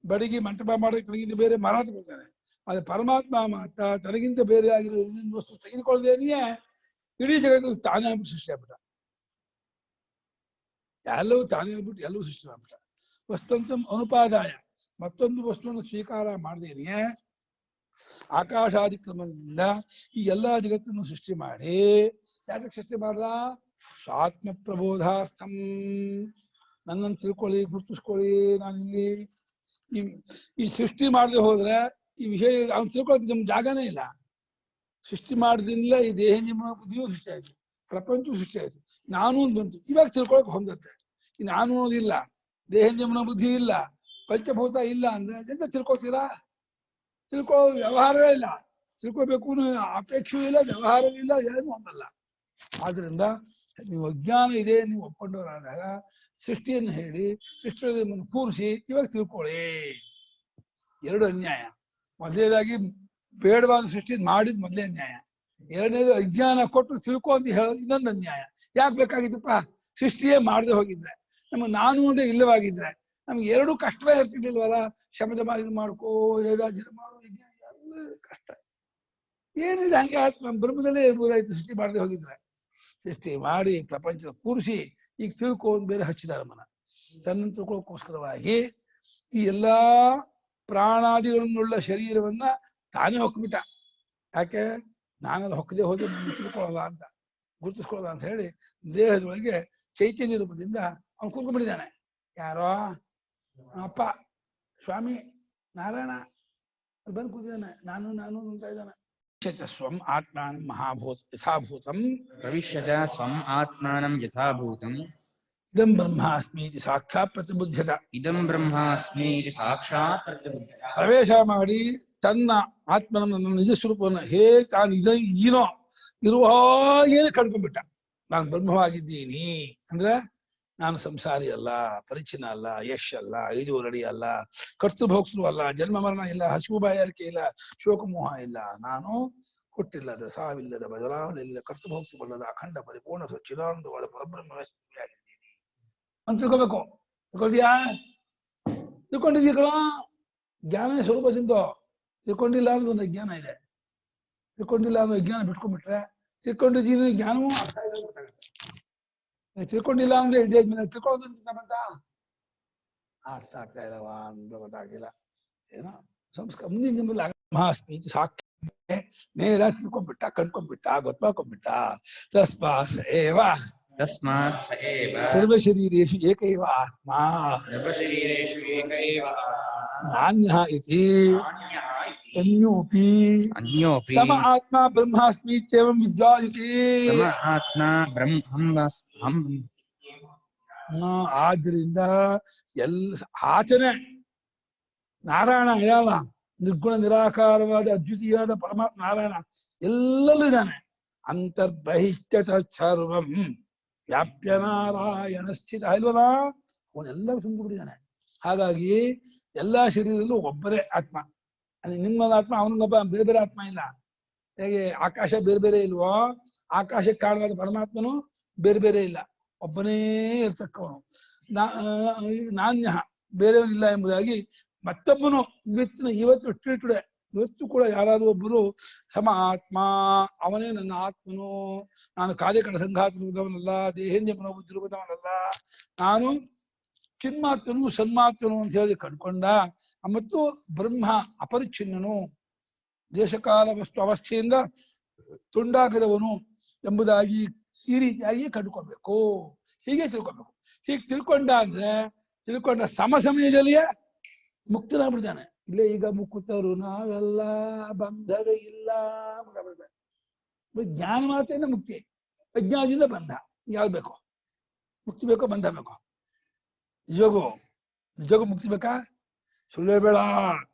ಬಡಿಗೆ ಮಂಟಪ ಮಾಡೋಕ್ಕೆ ತನಗಿಂತ ಬೇರೆ ಮರ ತಗೋತಾನೆ. ಆದ್ರೆ ಪರಮಾತ್ಮ ಮಾತ್ರ ತನಗಿಂತ ಬೇರೆ ಆಗಿರೋ ವಸ್ತು ತೆಗೆದುಕೊಳ್ಳದೇನೆಯೇ ಇಡೀ ಜಗತ್ತು ತಾನೇ ಆಗ್ಬಿಟ್ಟು ಸೃಷ್ಟಿ ಆಗ್ಬಿಟ್ಟ. ಎಲ್ಲವೂ ತಾನೇ ಆಗ್ಬಿಟ್ಟು ಎಲ್ಲವೂ ಸೃಷ್ಟಿ ಮಾಡ್ಬಿಟ್ಟ. ವಸ್ತುಂತಂ ಅನುಪಾದಾಯ, ಮತ್ತೊಂದು ವಸ್ತುವನ್ನು ಸ್ವೀಕಾರ ಮಾಡದೇನೆಯೇ ಆಕಾಶಾದಿಕ್ರಮದಿಂದ ಈ ಎಲ್ಲಾ ಜಗತ್ತನ್ನು ಸೃಷ್ಟಿ ಮಾಡಿ, ಯಾಕೆ ಸೃಷ್ಟಿ ಮಾಡ್ದ? ಆತ್ಮ ಪ್ರಬೋಧಾರ್ಥಂ, ನನ್ನನ್ನು ತಿಳ್ಕೊಳ್ಳಿ, ಗುರುತಿಸ್ಕೊಳ್ಳಿ. ನಾನಿಲ್ಲಿ ಈ ಸೃಷ್ಟಿ ಮಾಡದೆ ಹೋದ್ರೆ ಈ ವಿಷಯ ಅವ್ನು ತಿಳ್ಕೊಳಕ್ಕೆ ನಮ್ಗೆ ಜಾಗನೇ ಇಲ್ಲ. ಸೃಷ್ಟಿ ಮಾಡದಿಲ್ಲ ಈ ದೇಹ ನಿಮ್ಮ ಬುದ್ಧಿಯೂ ಸೃಷ್ಟಿ ಆಯ್ತು, ಪ್ರಪಂಚವೂ ಸೃಷ್ಟಿ ಆಯ್ತು, ನಾನು ಬಂತು. ಇವಾಗ ತಿಳ್ಕೊಳಕ್ ಹೊಂದತ್ತೆ. ಈ ನಾನು ಅನ್ನೋದಿಲ್ಲ, ದೇಹ ನಿಮ್ಮನ ಬುದ್ಧಿ ಇಲ್ಲ, ಪಂಚಭೂತ ಇಲ್ಲ ಅಂದ್ರೆ ಎಂತ ತಿಳ್ಕೊತೀರಾ? ತಿಳ್ಕೊಳ್ಳೋ ವ್ಯವಹಾರವೇ ಇಲ್ಲ. ತಿಳ್ಕೊಬೇಕು ಅಪೇಕ್ಷೆಯೂ ಇಲ್ಲ, ವ್ಯವಹಾರವೂ ಇಲ್ಲ, ಏನೂ ಒಂದಲ್ಲ. ಆದ್ರಿಂದ ನೀವು ಅಜ್ಞಾನ ಇದೆ ನೀವು ಒಪ್ಕೊಂಡವರಾದಾಗ ಸೃಷ್ಟಿಯನ್ನು ಹೇಳಿ ಸೃಷ್ಟಿಯನ್ನು ಕೂರಿಸಿ ಇವಾಗ ತಿಳ್ಕೊಳ್ಳಿ. 2 ಅನ್ಯಾಯ. ಮೊದಲನೇದಾಗಿ ಬೇಡವಾದ ಸೃಷ್ಟಿ ಮಾಡಿದ್ ಮೊದಲೇ ಅನ್ಯಾಯ. 2ನೇದು ಅಜ್ಞಾನ ಕೊಟ್ಟು ತಿಳ್ಕೊ ಅಂತ ಹೇಳೋದು ಇನ್ನೊಂದು ಅನ್ಯಾಯ. ಯಾಕೆ ಬೇಕಾಗಿತ್ತಪ್ಪ? ಸೃಷ್ಟಿಯೇ ಮಾಡದೆ ಹೋಗಿದ್ರೆ, ನಮಗೆ ನಾನು ಒಂದೇ ಇಲ್ಲವಾಗಿದ್ರೆ ನಮ್ಗೆ 2 ಕಷ್ಟವೇ ಇರ್ತಿರ್ಲಿಲ್ವಲ್ಲ. ಶಬ್ದ ಮಾಡ್ಕೋ, ಏದಾಜಿನ ಮಾಡೋ, ಎಲ್ಲ ಕಷ್ಟ. ಏನಿದೆ ಹಂಗೆ ಆತ್ಮ ಬ್ರಹ್ಮದಲ್ಲೇ ಇರ್ಬೋದಾಯ್ತು ಸೃಷ್ಟಿ ಮಾಡದೆ ಹೋಗಿದ್ರೆ. ಸೃಷ್ಟಿ ಮಾಡಿ ಪ್ರಪಂಚದ ಕೂರಿಸಿ ಈಗ ತಿಳ್ಕೊಂಡು ಬೇರೆ ಹಚ್ಚಿದಾರ ಮನ. ತನ್ನನ್ನು ತಿಳ್ಕೊಳ್ಳೋಕ್ಕೋಸ್ಕರವಾಗಿ ಈ ಎಲ್ಲಾ ಪ್ರಾಣಾದಿಗಳನ್ನುಳ್ಳ ಶರೀರವನ್ನ ತಾನೇ ಹೊಕ್ಬಿಟ್ಟ. ಯಾಕೆ? ನಾನಲ್ಲಿ ಹೊಕ್ಕದೆ ಹೋಗಿ ತಿಳ್ಕೊಳ್ಳಲ್ಲ ಅಂತ, ಗುರುತಿಸ್ಕೊಳ್ಳಲ್ಲ ಅಂತ ಹೇಳಿ ದೇಹದೊಳಗೆ ಚೈತನ್ಯ ರೂಪದಿಂದ ಅವನು ಕೂತ್ಕೊಂಡ್ಬಿಟ್ಟಿದ್ದಾನೆ. ಯಾರೋ ಅಪ್ಪ ಸ್ವಾಮಿ ನಾರಾಯಣ ಬಂದು ಕೂತಿದ್ದಾನೆ. ನಾನು ನಾನು ಅಂತ ಇದ್ದಾನೆ. ಸ್ವಂ ಆತ್ಮಾನಂ ಮಹಾಭೂತ ಯಥಾಭೂತಂ ಭವಿಷ್ಯತ ಸ್ವಂ ಆತ್ಮಾನಂ ಯಥಾಭೂತಂ ಇದಂ ಬ್ರಹ್ಮಾಸ್ಮೀತಿ ಸಾಕ್ಷಾತ್ ಪ್ರತಿಬುದ್ಧತ. ಇದಂ ಬ್ರಹ್ಮಾಸ್ಮೀತಿ ಸಾಕ್ಷಾತ್ ಪ್ರತಿಬುದ್ಧತ. ಪ್ರವೇಶ ಮಾಡಿ ತನ್ನ ಆತ್ಮನ ನನ್ನ ನಿಜ ಸ್ವರೂಪವನ್ನು ಹೇಗೆ ತಾನು ಏನೋ ಇರುವ ಹಾಗೇನೆ ಕಂಡ್ಕೊಂಡ್ಬಿಟ್ಟ. ನಾನು ಬ್ರಹ್ಮವಾಗಿದ್ದೀನಿ ಅಂದ್ರೆ ನಾನು ಸಂಸಾರಿ ಅಲ್ಲ, ಪರಿಚಿನ ಅಲ್ಲ, ಯಶ್ ಅಲ್ಲ, 5 ಅಡಿ ಅಲ್ಲ, ಕರ್ತೃಭೋಕ್ತೃ ಅಲ್ಲ, ಜನ್ಮ ಮರಣ ಇಲ್ಲ, ಹಸಿವು ಬಾಯಾರಿಕೆ ಇಲ್ಲ, ಶೋಕಮೋಹ ಇಲ್ಲ. ನಾನು ಹುಟ್ಟಿಲ್ಲದ, ಸಾವಿಲ್ಲದ, ಬದಲಾವಣೆ ಇಲ್ಲ, ಕರ್ತೃಭೋಕ್ತೃವಲ್ಲದ ಅಖಂಡ ಪರಿಪೂರ್ಣ ಸ್ವಚ್ಛಿದಾನಂದವಾದ ಪರಬ್ರಹ್ಮವಾಗಿದ್ದೀನಿ ಅಂತ ತಿಳ್ಕೋಬೇಕು. ತಿಳ್ಕೊಳ್ತೀಯಾ? ತಿಳ್ಕೊಂಡಿದ್ದೀಗಳ ಜ್ಞಾನ ಸ್ವರೂಪದಿಂದ. ತಿಳ್ಕೊಂಡಿಲ್ಲ ಅನ್ನೋದು ಒಂದು ಅಜ್ಞಾನ ಇದೆ. ತಿಳ್ಕೊಂಡಿಲ್ಲ ಅನ್ನೋ ಅಜ್ಞಾನ ಬಿಟ್ಕೊಂಡ್ಬಿಟ್ರೆ ತಿಳ್ಕೊಂಡಿದ್ದೀನಿ ಜ್ಞಾನವೂ ಅರ್ಥ ಗೊತ್ತಾಗುತ್ತೆ. ತಿಳ್ಕೊಂಡಿಲ್ಲ ಅಂದ್ರೆ ಇಡೀ ತಿಳ್ಕೊಳ್ಳೋದು ಅಂತ ಅರ್ಥ ಆಗ್ತಾ ಇಲ್ಲವಾ ಅಂತ ಗೊತ್ತಾಗಿಲ್ಲ. ಏನೋ ಸಂಸ್ಕಾರ ಮುಂದಿನ ಜನ್ಮದಲ್ಲಿ ಮಹಾಸ್ಮಿ ಸಾಕ್ಷಿ ನೇರ ತಿಳ್ಕೊಂಡ್ಬಿಟ್ಟ ಕಂಡ್ಕೊಂಡ್ಬಿಟ್ಟ ಗೊತ್ತಾಕೊಂಡ್ಬಿಟ್ಟ ತಸ್ಮಾತ್ ಏವ ತಸ್ಮಾತ್ ಸ ಏವ ಸರ್ವಶರೀರೇಷು ಏಕೈವ ಆತ್ಮ ಸರ್ವಶರೀರೇಷು ಏಕ ಏವ ನಾನ್ಯಃ ಇತಿ ನಾನ್ಯಃ ಇತಿ ಅನ್ಯೋಪಿ ಅನ್ಯೋಪಿ ಸಮ ಆತ್ಮ ಬ್ರಹ್ಮಾಸ್ಮಿ ಇತ್ಯೇವಂ ವಿದ್ವಾದಿತಿ ಸಮ ಆತ್ಮ ಬ್ರಹ್ಮ ಆದ್ದರಿಂದ ಆಚನೆ ನಾರಾಯಣ ಹೇಳಲ್ಲ ನಿರ್ಗುಣ ನಿರಾಕಾರವಾದ ಅದ್ವಿತೀಯವಾದ ಪರಮಾತ್ಮ ನಾರಾಯಣ ಎಲ್ಲಲ್ಲೂ ಇದ್ದಾನೆ ಅಂತರ್ಬಹಿಷ್ಠ ಸರ್ವಂ ವ್ಯಾಪ್ಯ ನಾರಾಯಣ ಸ್ಥಿತ ಅಲ್ವಲ್ಲ ಅವನೆಲ್ಲರೂ ತುಂಬಿಬಿಟ್ಟಿದ್ದಾನೆ. ಹಾಗಾಗಿ ಎಲ್ಲಾ ಶರೀರದಲ್ಲೂ ಒಬ್ಬರೇ ಆತ್ಮ. ನಿಮ್ಗೊಂದು ಆತ್ಮ ಅವನಿಗೊಬ್ಬ ಬೇರೆ ಬೇರೆ ಆತ್ಮ ಇಲ್ಲ. ಹೇಗೆ ಆಕಾಶ ಬೇರೆ ಬೇರೆ ಇಲ್ವೋ ಆಕಾಶಕ್ಕೆ ಕಾರಣವಾದ ಪರಮಾತ್ಮನು ಬೇರೆ ಬೇರೆ ಇಲ್ಲ, ಒಬ್ಬನೇ ಇರ್ತಕ್ಕವನು. ನಾನ್ಯ ಬೇರೆಯವನಿಲ್ಲ ಎಂಬುದಾಗಿ ಮತ್ತೊಬ್ಬನು ಇವತ್ತು ಟುಡೆ ಇವತ್ತು ಕೂಡ ಯಾರಾದ್ರೂ ಒಬ್ಬರು ಸಮ ಆತ್ಮ ಅವನೇ ನನ್ನ ಆತ್ಮನು, ನಾನು ಕಾರ್ಯಕರ ಸಂಘಾತನಲ್ಲ, ದೇಹೇಂದ್ರಿಯ ಮನೋಬುದ್ಧಿರುವುದವನಲ್ಲ, ನಾನು ಚಿನ್ಮಾತ್ಮನು ಸನ್ಮಾತ್ಮನು ಅಂತ ಹೇಳಿ ಕಂಡ್ಕೊಂಡ. ಮತ್ತು ಬ್ರಹ್ಮ ಅಪರಿಚ್ಛಿನ್ನನು, ದೇಶಕಾಲ ವಸ್ತು ಅವಸ್ಥೆಯಿಂದ ತುಂಡಾಗದವನು ಎಂಬುದಾಗಿ ಈ ರೀತಿಯಾಗಿ ಕಂಡುಕೊಳ್ಬೇಕು. ಹೀಗೆ ತಿಳ್ಕೊಬೇಕು. ಹೀಗೆ ತಿಳ್ಕೊಂಡ ಸಮಯದಲ್ಲಿಯೇ ಮುಕ್ತನಾಗ್ಬಿಡ್ತಾನೆ. ಇಲ್ಲೇ ಈಗ ಮುಕ್ಕುತ್ತರು ನಾವೆಲ್ಲ ಬಂಧವೇ ಇಲ್ಲ ಜ್ಞಾನ ಮಾತೆಯಿಂದ ಮುಕ್ತಿ, ಅಜ್ಞಾನದಿಂದ ಬಂಧ. ಯಾವ್ದು ಬೇಕೋ ಮುಕ್ತಿ ಬೇಕೋ ಬಂಧ ಬೇಕೋ? ನಿಜಗೂ ಮುಕ್ತಿ ಬೇಕಾ? ಸುಳ್ಳೇ ಬೇಡ,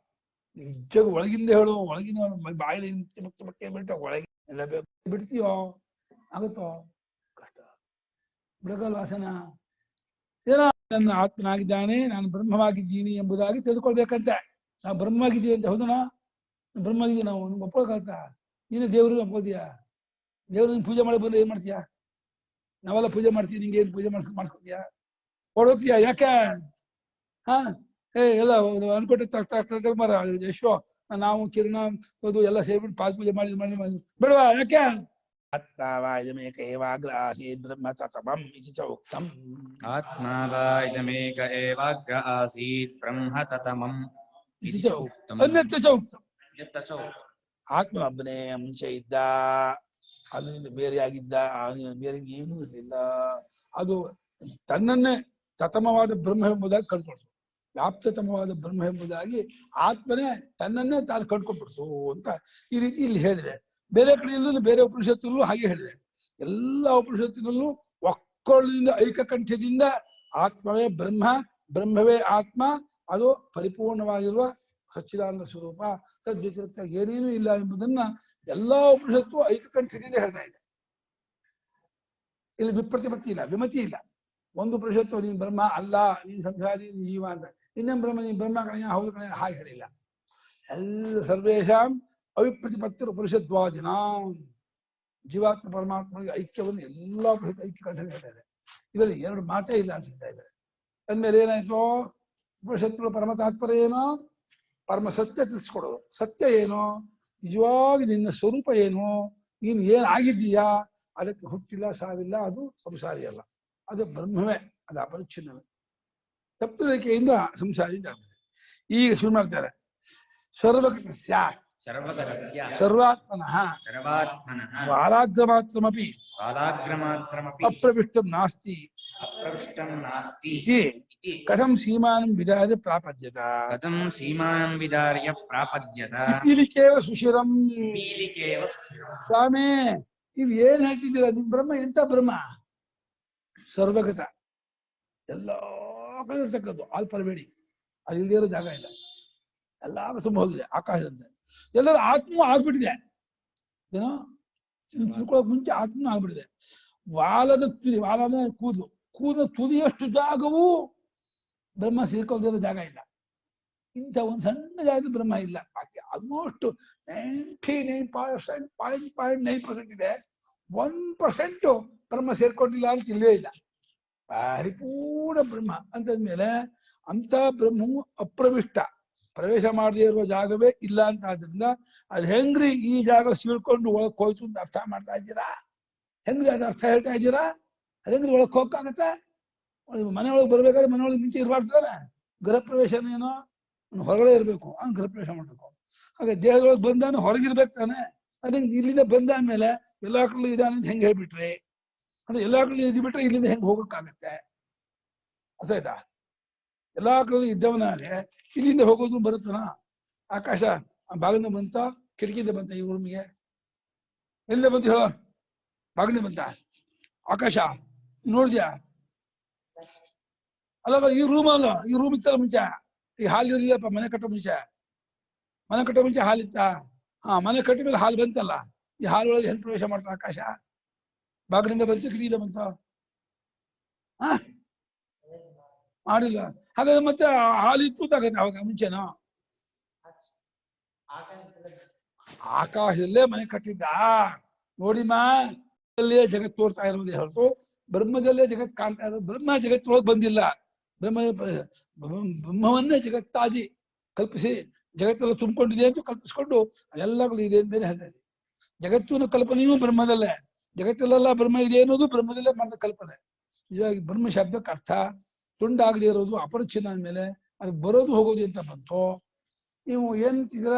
ನಿಜಗೂ ಒಳಗಿಂದ ಹೇಳು. ಒಳಗಿನ ಬಾಯಲ್ಲಿ ಮುಕ್ತಿ ಬಿಟ್ಟು ಒಳಗೆ ಎಲ್ಲ ಬೇಕು ಬಿಡ್ತೀಯೋ ಆಗುತ್ತೋ? ಕಷ್ಟ ಬಿಡಗಲ್ಲ ವಾಸನ. ಏನೋ ನನ್ನ ಆತ್ಮನಾಗಿದ್ದಾನೆ, ನಾನು ಬ್ರಹ್ಮವಾಗಿದ್ದೀನಿ ಎಂಬುದಾಗಿ ತಿಳ್ಕೊಳ್ಬೇಕಂತೆ. ನಾವು ಬ್ರಹ್ಮವಾಗಿದ್ದೀವಿ ಅಂತ ಹೌದನಾ? ಬ್ರಹ್ಮವಾಗಿದ್ದೀವಿ ನಾವು ಒಪ್ಕೋಕಾಗ್ತ? ನೀನು ದೇವ್ರಿಗೆ ಒಪ್ಕೋತೀಯ? ದೇವ್ರನ್ನ ಪೂಜೆ ಮಾಡಿ ಬಂದ್ರೆ ಏನ್ ಮಾಡ್ತೀಯ? ನಾವೆಲ್ಲ ಪೂಜೆ ಮಾಡ್ತೀವಿ, ನಿಂಗೆ ಏನ್ ಪೂಜೆ ಮಾಡಿಸ್ಕೊತೀಯ? ಓಡೋಗ್ತೀಯ ಯಾಕೆ? ಎಲ್ಲ ಅನ್ಕೊಟ್ಟೆ ಮರ ಯಶೋ ನಾವು ಕಿರಣ ಅದು ಎಲ್ಲ ಸೇರ್ಬಿಟ್ಟು ಪಾದ ಪೂಜೆ ಮಾಡಿ ಬೇಡವಾ? ಯಾಕೆ? ಆತ್ಮಾವಾಯಮೇಕ ಏವಾಗ್ರ ಆಸೀತ್ ಬ್ರಹ್ಮ ತತಮಂ ಇತಿ ಚ ಉಕ್ತಂ. ಆತ್ಮಾವಾಯಮೇಕ ಏವಾಗ್ರ ಆಸೀತ್ ಬ್ರಹ್ಮ ತತಮಂ ಇತಿ ಚ ಉಕ್ತಂ. ಅನ್ಯತ್ರ ಚ ಉಕ್ತಂ. ಆತ್ಮನೊಬ್ಬನೇ ಮುಂಚೆ ಇದ್ದ, ಅದರಿಂದ ಬೇರೆಯಾಗಿದ್ದ, ಬೇರೆ ಏನೂ ಇರಲಿಲ್ಲ. ಅದು ತನ್ನನ್ನೇ ತತಮವಾದ ಬ್ರಹ್ಮ ಎಂಬುದಾಗಿ ಕಂಡ್ಕೊಳ್ತು. ವ್ಯಾಪ್ತತಮವಾದ ಬ್ರಹ್ಮ ಎಂಬುದಾಗಿ ಆತ್ಮನೇ ತನ್ನನ್ನೇ ತಾನು ಕಂಡ್ಕೊಂಡ್ಬಿಡ್ತು ಅಂತ ಈ ರೀತಿ ಇಲ್ಲಿ ಹೇಳಿದೆ. ಬೇರೆ ಕಡೆಯಲ್ಲೂ ಬೇರೆ ಉಪನಿಷತ್ತಲ್ಲೂ ಹಾಗೆ ಹೇಳಿದೆ. ಎಲ್ಲ ಉಪನಿಷತ್ತಿನಲ್ಲೂ ಒಕ್ಕೊಳ್ಳದಿಂದ ಐಕಕಂಠ್ಯದಿಂದ ಆತ್ಮವೇ ಬ್ರಹ್ಮ, ಬ್ರಹ್ಮವೇ ಆತ್ಮ, ಅದು ಪರಿಪೂರ್ಣವಾಗಿರುವ ಸಚ್ಚಿದಾನಂದ ಸ್ವರೂಪ, ತದ್ವ್ಯತಿರಿಕ್ತ ಏನೇನೂ ಇಲ್ಲ ಎಂಬುದನ್ನ ಎಲ್ಲಾ ಉಪನಿಷತ್ತು ಐಕಕಂಠ್ಯದಿಂದ ಹೇಳ್ತಾ ಇದೆ. ಇಲ್ಲಿ ವಿಪ್ರತಿಪತ್ತಿ ಇಲ್ಲ, ವಿಮತಿ ಇಲ್ಲ. ಒಂದು ಉಪನಿಷತ್ತು ನೀನ್ ಬ್ರಹ್ಮ ಅಲ್ಲ, ನೀನ್ ಸಂಸಾರಿ, ನೀನ್ ಜೀವ ಅಂತ, ಇನ್ನೊಂದು ಬ್ರಹ್ಮ ನೀನ್ ಬ್ರಹ್ಮ ಕಣೆ ಹೌದು ಕಣೆ ಹಾಗೆ ಹೇಳಿಲ್ಲ. ಎಲ್ಲ ಸರ್ವೇಶಾಂ ಅವಿಪ್ರತಿಪತ್ತಿರ ಉಪನಿಷದ್ವಾದಿನ ಜೀವಾತ್ಮ ಪರಮಾತ್ಮಗೆ ಐಕ್ಯವನ್ನು ಎಲ್ಲಾ ಉಪನಿಷತ್ತು ಐಕ್ಯ ಕಂಠ ಹೇಳ್ತಾ ಇದೆ. ಇದರಲ್ಲಿ ಎರಡು ಮಾತೇ ಇಲ್ಲ ಅಂತ ಹೇಳ್ತಾ ಇದ್ದಾರೆ. ಅಂದ್ಮೇಲೆ ಏನಾಯ್ತು? ಉಪನಿಷತ್ತುಗಳು ಪರಮ ತಾತ್ಪರ್ಯ ಏನೋ? ಪರಮ ಸತ್ಯ ತಿಳಿಸ್ಕೊಡೋದು. ಸತ್ಯ ಏನೋ? ನಿಜವಾಗಿ ನಿನ್ನ ಸ್ವರೂಪ ಏನು, ನೀನು ಏನಾಗಿದ್ದೀಯಾ, ಅದಕ್ಕೆ ಹುಟ್ಟಿಲ್ಲ ಸಾವಿಲ್ಲ, ಅದು ಸಂಸಾರಿ ಅಲ್ಲ, ಅದು ಬ್ರಹ್ಮವೇ, ಅದು ಅಪರಿಚ್ಛಿನ್ನವೇ. ತಪ್ಪುಳಿಕೆಯಿಂದ ಸಂಸಾರಿ ಆಗ್ತದೆ. ಈಗ ಶುರು ಮಾಡ್ತಾರೆ. ಸರ್ವಕೃತ್ಯ ಸರ್ವಾತ್ಮನಃ ಬಾಲಾಗ್ರಮಾತ್ರಮಪಿ ಅಪ್ರವಿಷ್ಟಂ ನಾಸ್ತಿ ಕಥಂ ಸೀಮಾನಂ ವಿದಾರ್ಯ ಪ್ರಾಪದ್ಯತ. ಪೀಲಿಕೇವ ಸುಶಿರಂ. ಸ್ವಾಮಿ ನೀವು ಏನ್ ಹೇಳ್ತಿದ್ದೀರಾ? ನಿಮ್ ಬ್ರಹ್ಮ ಎಂತ ಬ್ರಹ್ಮ? ಸರ್ವಗತ, ಎಲ್ಲ ಕಡೆ ಇರ್ತಕ್ಕದ್ದು, ಅಲ್ಲಿ ಬರಬೇಡಿ, ಅಲ್ಲಿ ಇಲ್ಲದೇ ಇರೋ ಜಾಗ ಇಲ್ಲ, ಎಲ್ಲ ತುಂಬ ಹೋಗಿದೆ ಆಕಾಶದಂತೆ. ಎಲ್ಲರೂ ಆತ್ಮ ಆಗ್ಬಿಟ್ಟಿದೆ. ಏನೋ ತಿಳ್ಕೊಳಕ್ ಮುಂಚೆ ಆತ್ಮ ಆಗ್ಬಿಟ್ಟಿದೆ. ವಾಲದ ಕೂದಲು ತುದಿಯಷ್ಟು ಜಾಗವೂ ಬ್ರಹ್ಮ ಸೇರ್ಕೊಳ್ದಿರೋ ಜಾಗ ಇಲ್ಲ. ಇಂಥ ಒಂದು ಸಣ್ಣ ಜಾಗದ ಬ್ರಹ್ಮ ಇಲ್ಲ. ಬಾಕಿ ಆಲ್ಮೋಸ್ಟ್ 99.9% ಇದೆ. 1% ಬ್ರಹ್ಮ ಸೇರ್ಕೊಂಡಿಲ್ಲ ಅಂತ ಇಲ್ಲವೇ ಇಲ್ಲ. ಪರಿಪೂರ್ಣ ಬ್ರಹ್ಮ ಅಂತಂದ್ಮೇಲೆ ಅಂತ ಬ್ರಹ್ಮವು ಅಪ್ರವಿಷ್ಟ, ಪ್ರವೇಶ ಮಾಡದೇ ಇರುವ ಜಾಗವೇ ಇಲ್ಲ ಅಂತ. ಆದ್ರಿಂದ ಅದು ಹೆಂಗ್ರಿ ಈ ಜಾಗ ಸೀಳ್ಕೊಂಡು ಒಳಕ್ ಹೋಯ್ತು ಅಂತ ಅರ್ಥ ಮಾಡ್ತಾ ಇದ್ದೀರಾ? ಹೆಂಗ್ರಿ ಅದು ಅರ್ಥ ಹೇಳ್ತಾ ಇದ್ದೀರಾ? ಅದೇಂಗ್ರಿ ಒಳಕ್ ಹೋಗಕ್ಕಾಗತ್ತೆ? ಮನೆಯೊಳಗೆ ಬರ್ಬೇಕಾದ್ರೆ ಮನೆಯೊಳಗೆ ಮುಂಚೆ ಇರಬಾರ್ದಾನೆ? ಗೃಹ ಪ್ರವೇಶನೇನೋ ಹೊರಗಡೆ ಇರ್ಬೇಕು ಅವ್ನು ಗೃಹಪ್ರವೇಶ ಮಾಡ್ಬೇಕು. ಹಾಗೆ ದೇಹದೊಳಗೆ ಬಂದಾನು ಹೊರಗಿರ್ಬೇಕು ತಾನೆ. ಅದೇ ಇಲ್ಲಿಂದ ಬಂದಾದ್ಮೇಲೆ ಎಲ್ಲಾ ಕಡೆ ಇದಾನೆ ಅಂತ ಹೆಂಗೆ ಹೇಳ್ಬಿಟ್ರೆ, ಅಂದ್ರೆ ಎಲ್ಲಾ ಕಡೆ ಇದ್ಬಿಟ್ರೆ ಇಲ್ಲಿಂದ ಹೆಂಗೆ ಹೋಗಕ್ಕಾಗತ್ತೆ? ಅಸಾಯ್ತಾ? ಎಲ್ಲಾ ಕಡೆ ಇದ್ದವನಾದ್ರೆ ಇಲ್ಲಿಂದ ಹೋಗೋದು ಬರುತ್ತನ? ಆಕಾಶ ಬಾಗಿಲಿಂದ ಬಂತ, ಕಿಟಕಿಯಿಂದ ಬಂತ ಈ ರೂಮಿಗೆ? ಎಲ್ಲಿಂದ ಬಂತು ಹೇಳೋ? ಬಾಗಿಲಿಂದ ಬಂತ ಆಕಾಶ ನೋಡಿದ್ಯಾ? ಅಲ್ಲ ಈ ರೂಮ್ ಅಲ್ಲ, ಈ ರೂಮ್ ಇತ್ತಲ್ಲ ಮುಂಚೆ, ಈ ಹಾಲು ಇರ್ಲಿಲ್ಲಪ್ಪ ಮನೆ ಕಟ್ಟೋ ಮುಂಚೆ. ಮನೆ ಕಟ್ಟೋ ಮುಂಚೆ ಹಾಲಿತ್ತ? ಹಾ, ಮನೆ ಕಟ್ಟಿದ ಮೇಲೆ ಹಾಲು ಬಂತಲ್ಲ. ಈ ಹಾಲೊಳಗೆ ಹೆಂಗ್ ಪ್ರವೇಶ ಮಾಡ್ತ ಆಕಾಶ? ಬಾಗಿಲಿಂದ ಬಂತು, ಕಿಡಿಯಿಂದ ಬಂತ? ಹಾ, ಮಾಡಿಲ್ಲ. ಹಾಗಾದ್ರೆ ಮತ್ತೆ ಹಾಲಿತ್ತು ತಾಗತ್ತೆ ಅವಾಗ ಮುಂಚೆನೋ? ಆಕಾಶದಲ್ಲೇ ಮನೆ ಕಟ್ಟಿದ್ದ. ನೋಡಿಮ್ಮ, ಅಲ್ಲೇ ಜಗತ್ ತೋರ್ತಾ ಇರೋದೇ ಹೊರತು ಬ್ರಹ್ಮದಲ್ಲೇ ಜಗತ್ ಕಾಣ್ತಾ ಇರೋದು. ಬ್ರಹ್ಮ ಜಗತ್ತೊಳಗೆ ಬಂದಿಲ್ಲ. ಬ್ರಹ್ಮವನ್ನೇ ಜಗತ್ತಾಗಿ ಕಲ್ಪಿಸಿ ಜಗತ್ತೆಲ್ಲ ತುಂಬಿಕೊಂಡಿದೆ ಅಂತ ಕಲ್ಪಿಸ್ಕೊಂಡು ಅದೆಲ್ಲಗಳು ಇದೆ ಅಂತ ಹೇಳ್ತಾ ಇದೆ. ಜಗತ್ತಿನ ಕಲ್ಪನೆಯೂ ಬ್ರಹ್ಮದಲ್ಲೇ, ಜಗತ್ತಲ್ಲೆಲ್ಲ ಬ್ರಹ್ಮ ಇದೆ ಅನ್ನೋದು ಬ್ರಹ್ಮದಲ್ಲೇ ಮಾಡಿದ ಕಲ್ಪನೆ. ನಿಜವಾಗಿ ಬ್ರಹ್ಮ ಶಬ್ದಕ್ಕೆ ಅರ್ಥ ತುಂಡಾಗದೆ ಇರೋದು, ಅಪರಿಚ್ಛಿನ್ನ ಅಂದ್ಮೇಲೆ ಅದಕ್ಕೆ ಬರೋದು ಹೋಗೋದು ಅಂತ ಬಂತು. ನೀವು ಏನಂತಿದ್ರ,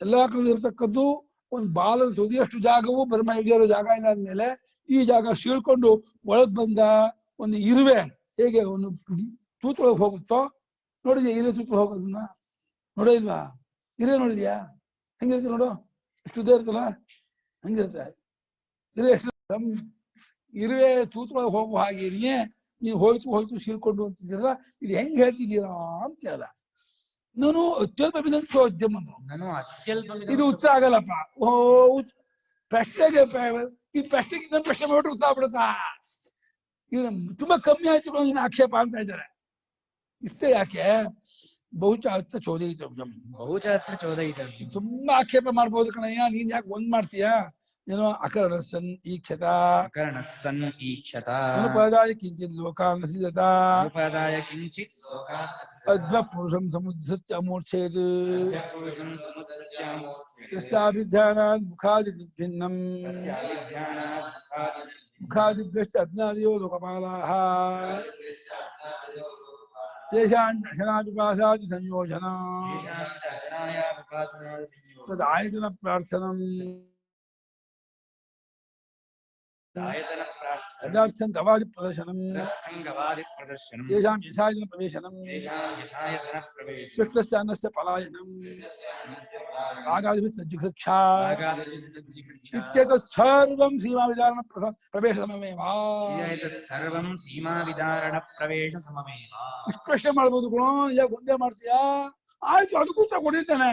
ಎಲ್ಲಾ ಕಡೆ ಇರ್ತಕ್ಕದ್ದು ಒಂದು ಬಾಲದ ಸುದಿಯಷ್ಟು ಜಾಗವು ಬ್ರಹ್ಮ ಇರೋ ಜಾಗ ಇಲ್ಲ ಅಂದ್ಮೇಲೆ ಈ ಜಾಗ ಸೀಳ್ಕೊಂಡು ಒಳಗ್ ಬಂದ ಒಂದು ಇರುವೆ ಹೇಗೆ ಒಂದು ತೂತೊಳಗೆ ಹೋಗುತ್ತೋ ನೋಡಿದ್ಯಾ? ಇರುವೆ ತೂತು ಹೋಗೋದನ್ನ ನೋಡೋ ಇಲ್ವಾ? ಇರುವೆ ನೋಡಿದ್ಯಾ? ಹೆಂಗಿರುತ್ತೆ ನೋಡು, ಎಷ್ಟು ಉದ್ದ ಇರ್ತಲ್ಲ, ಹಂಗಿರುತ್ತೆ ಇರುವೆ. ಎಷ್ಟು ಇರುವೆ ತೂತೊಳಗೆ ಹೋಗುವ ಹಾಗೇನಿಯೇ ನೀವು ಹೋಯ್ತು ಸೀಳ್ಕೊಂಡು ಅಂತಿದ್ದೀರಲ್ಲ, ಇದು ಹೆಂಗ್ ಹೇಳ್ತಿದ್ದೀರಾ ಅಂತ ಕೇಳ್ದ. ನಾನು ಅತ್ಯಲ್ಪ ಚೋದ್ಯಂ ಅಂದ್ರು. ಇದು ಉತ್ತರ ಆಗಲ್ಲಪ್ಪ. ಪ್ರಶ್ನೆಗೆ ಈ ಪ್ರಶ್ನೆಗೆ ಇನ್ನೊಂದು ಪ್ರಶ್ನೆ ಮಾಡ್ಬಿಟ್ರೆ ಉತ್ತರ ಆಗ್ಬಿಡುತ್ತಾ? ಇದು ತುಂಬಾ ಕಮ್ಮಿ ಆಯ್ತು ಇನ್ನು ಆಕ್ಷೇಪ ಅಂತ ಇದ್ದಾರೆ. ಇಷ್ಟೇ ಯಾಕೆ? ಬಹುಚಾತ್ರ ಚೋದಯಿತವ್ಯಂ. ಬಹುಚಾತ್ರ ಚೋದಯಿತವ್ಯಂ. ತುಂಬಾ ಆಕ್ಷೇಪ ಮಾಡ್ಬೋದು ಕಣಯ್ಯ, ನೀನ್ ಯಾಕೆ ಒಂದ್ ಮಾಡ್ತೀಯ? ಏನೋ ಅಕರ್ಣಸನ್ ಈಕ್ಷತ, ಅಕರ್ಣಸನ್ ಈಕ್ಷತ, ಅನುಪಾದಾಯ ಕಿಂಚಿತ್ ಲೋಕಾನ್ ಸಿದ್ಧತ, ಅನುಪಾದಾಯ ಕಿಂಚಿತ್ ಲೋಕಾನ್ ಅದ್ಭ ಪುರುಷಂ ಸಮುದ್ಧೃತ್ಯ ಮೂರ್ಛೇತ್ ಯಸ್ಯಾಭಿಧ್ಯಾನಾತ್ ಮುಖಾದಿ ಭಿನ್ನಂ ಮುಖಾದಿಭ್ಯಶ್ಚ ಅಜ್ಞಾದಿಯೋ ಲೋಕಪಾಲಾಃ ತೇಷಾಂ ದರ್ಶನಾಪಿಪಾಸಾದಿ ಸಂಯೋಜನ ತದಾಯತನ ಪ್ರಾರ್ಥನಂ ಯದಾರ್ಥಂ ಗವಾದಿ ಪ್ರದರ್ಶನಂ ತೇಷಾಂ ಯಥಾಯತನ ಪ್ರವೇಶನಂ ಸೃಷ್ಟಸ್ಯ ಅನ್ನಸ್ಯ ಪಲಾಯನಂ ರಾಗಾದಿಭಿಃ ಸಜ್ಜಿಘೃಕ್ಷಾ ಇತ್ಯೇತತ್ ಸರ್ವಂ ಸೀಮಾವಿಧಾರಣ ಪ್ರವೇಶ ಸಮಮೇವ. ಸರ್ವಂ ಸೀಮಾವಿಧಾರಣ ಪ್ರವೇಶ ಸಮಮೇವ. ಇಷ್ಟು ಪ್ರಶ್ನೆ ಮಾಡ್ಬೋದು ಗುಣ, ಯಾಕೆ ಒಂದೇ ಮಾಡ್ತೀಯಾ? ಆಯ್ತು, ಅದಕ್ಕೂ ಉತ್ತರ ಕೊಡಿದ್ದಾನೆ.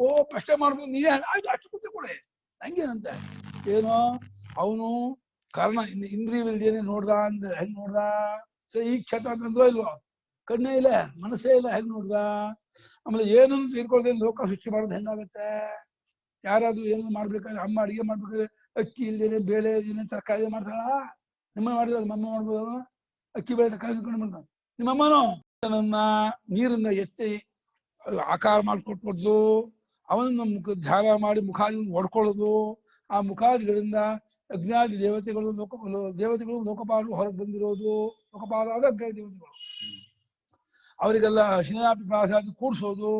ಓ ಪ್ರಶ್ನೆ ಮಾಡ್ಬೋದು ನೀವೇ, ಆಯ್ತು ಅಷ್ಟು ಉತ್ತರ ಕೊಡಿ, ಹಂಗೇನಂತೆ. ಏನೋ ಅವನು ಕಾರಣ ಇಂದ್ರಿಯವಿಲ್ದೇನೆ ನೋಡ್ದ ಅಂದ, ಹೆಂಗ್ ನೋಡ್ದ? ಈ ಕ್ಷತ ಅಂತಂದ್ರೋ ಇಲ್ವೋ? ಕಣ್ಣೇ ಇಲ್ಲ, ಮನಸ್ಸೇ ಇಲ್ಲ, ಹೆಂಗ್ ನೋಡ್ದ? ಆಮೇಲೆ ಏನನ್ನು ಸೇರ್ಕೊಳ್ದೆ ಲೋಕ ಸೃಷ್ಟಿ ಮಾಡೋದು ಹೆಂಗಾಗತ್ತೆ? ಯಾರಾದ್ರೂ ಏನು ಮಾಡ್ಬೇಕಾದ್ರೆ, ಅಮ್ಮ ಅಡಿಗೆ ಮಾಡ್ಬೇಕಾದ್ರೆ ಅಕ್ಕಿ ಇಲ್ದೇನೆ ಬೇಳೆ ಇಲ್ದೇನೆ ತರಕಾರಿ ಮಾಡ್ತಾಳ? ನಿಮ್ಮ ಮಾಡಿದ್ರೆ ನಮ್ಮಮ್ಮ ಮಾಡ್ಬೋದು. ಅಕ್ಕಿ ಬೇಳೆ ತರಕಾರಿ ತಿಳ್ಕೊಂಡು ಮಾಡ್ತಾಳೆ ನಿಮ್ಮಮ್ಮನೋ. ನನ್ನ ನೀರನ್ನ ಎತ್ತಿ ಆಕಾರ ಮಾಡಿಕೊಟ್ಕೊಡ್ದು, ಅವನನ್ನ ಧ್ಯಾನ ಮಾಡಿ ಮುಖಾದಿಗಳನ್ನು ಒಡ್ಕೊಳ್ಳೋದು, ಆ ಮುಖಾದಿಗಳಿಂದ ಅಜ್ಞಾದಿ ದೇವತೆಗಳು ದೇವತೆಗಳು ಲೋಕಪಾಲರು ಹೊರಗೆ ಬಂದಿರೋದು, ಲೋಕಪಾಲಾದ ಅಜ್ಞಾನಿ ದೇವತೆಗಳು, ಅವರಿಗೆಲ್ಲ ಶಿಲಾಪಿಪಾಸಾದಿ ಕೂಡಿಸೋದು,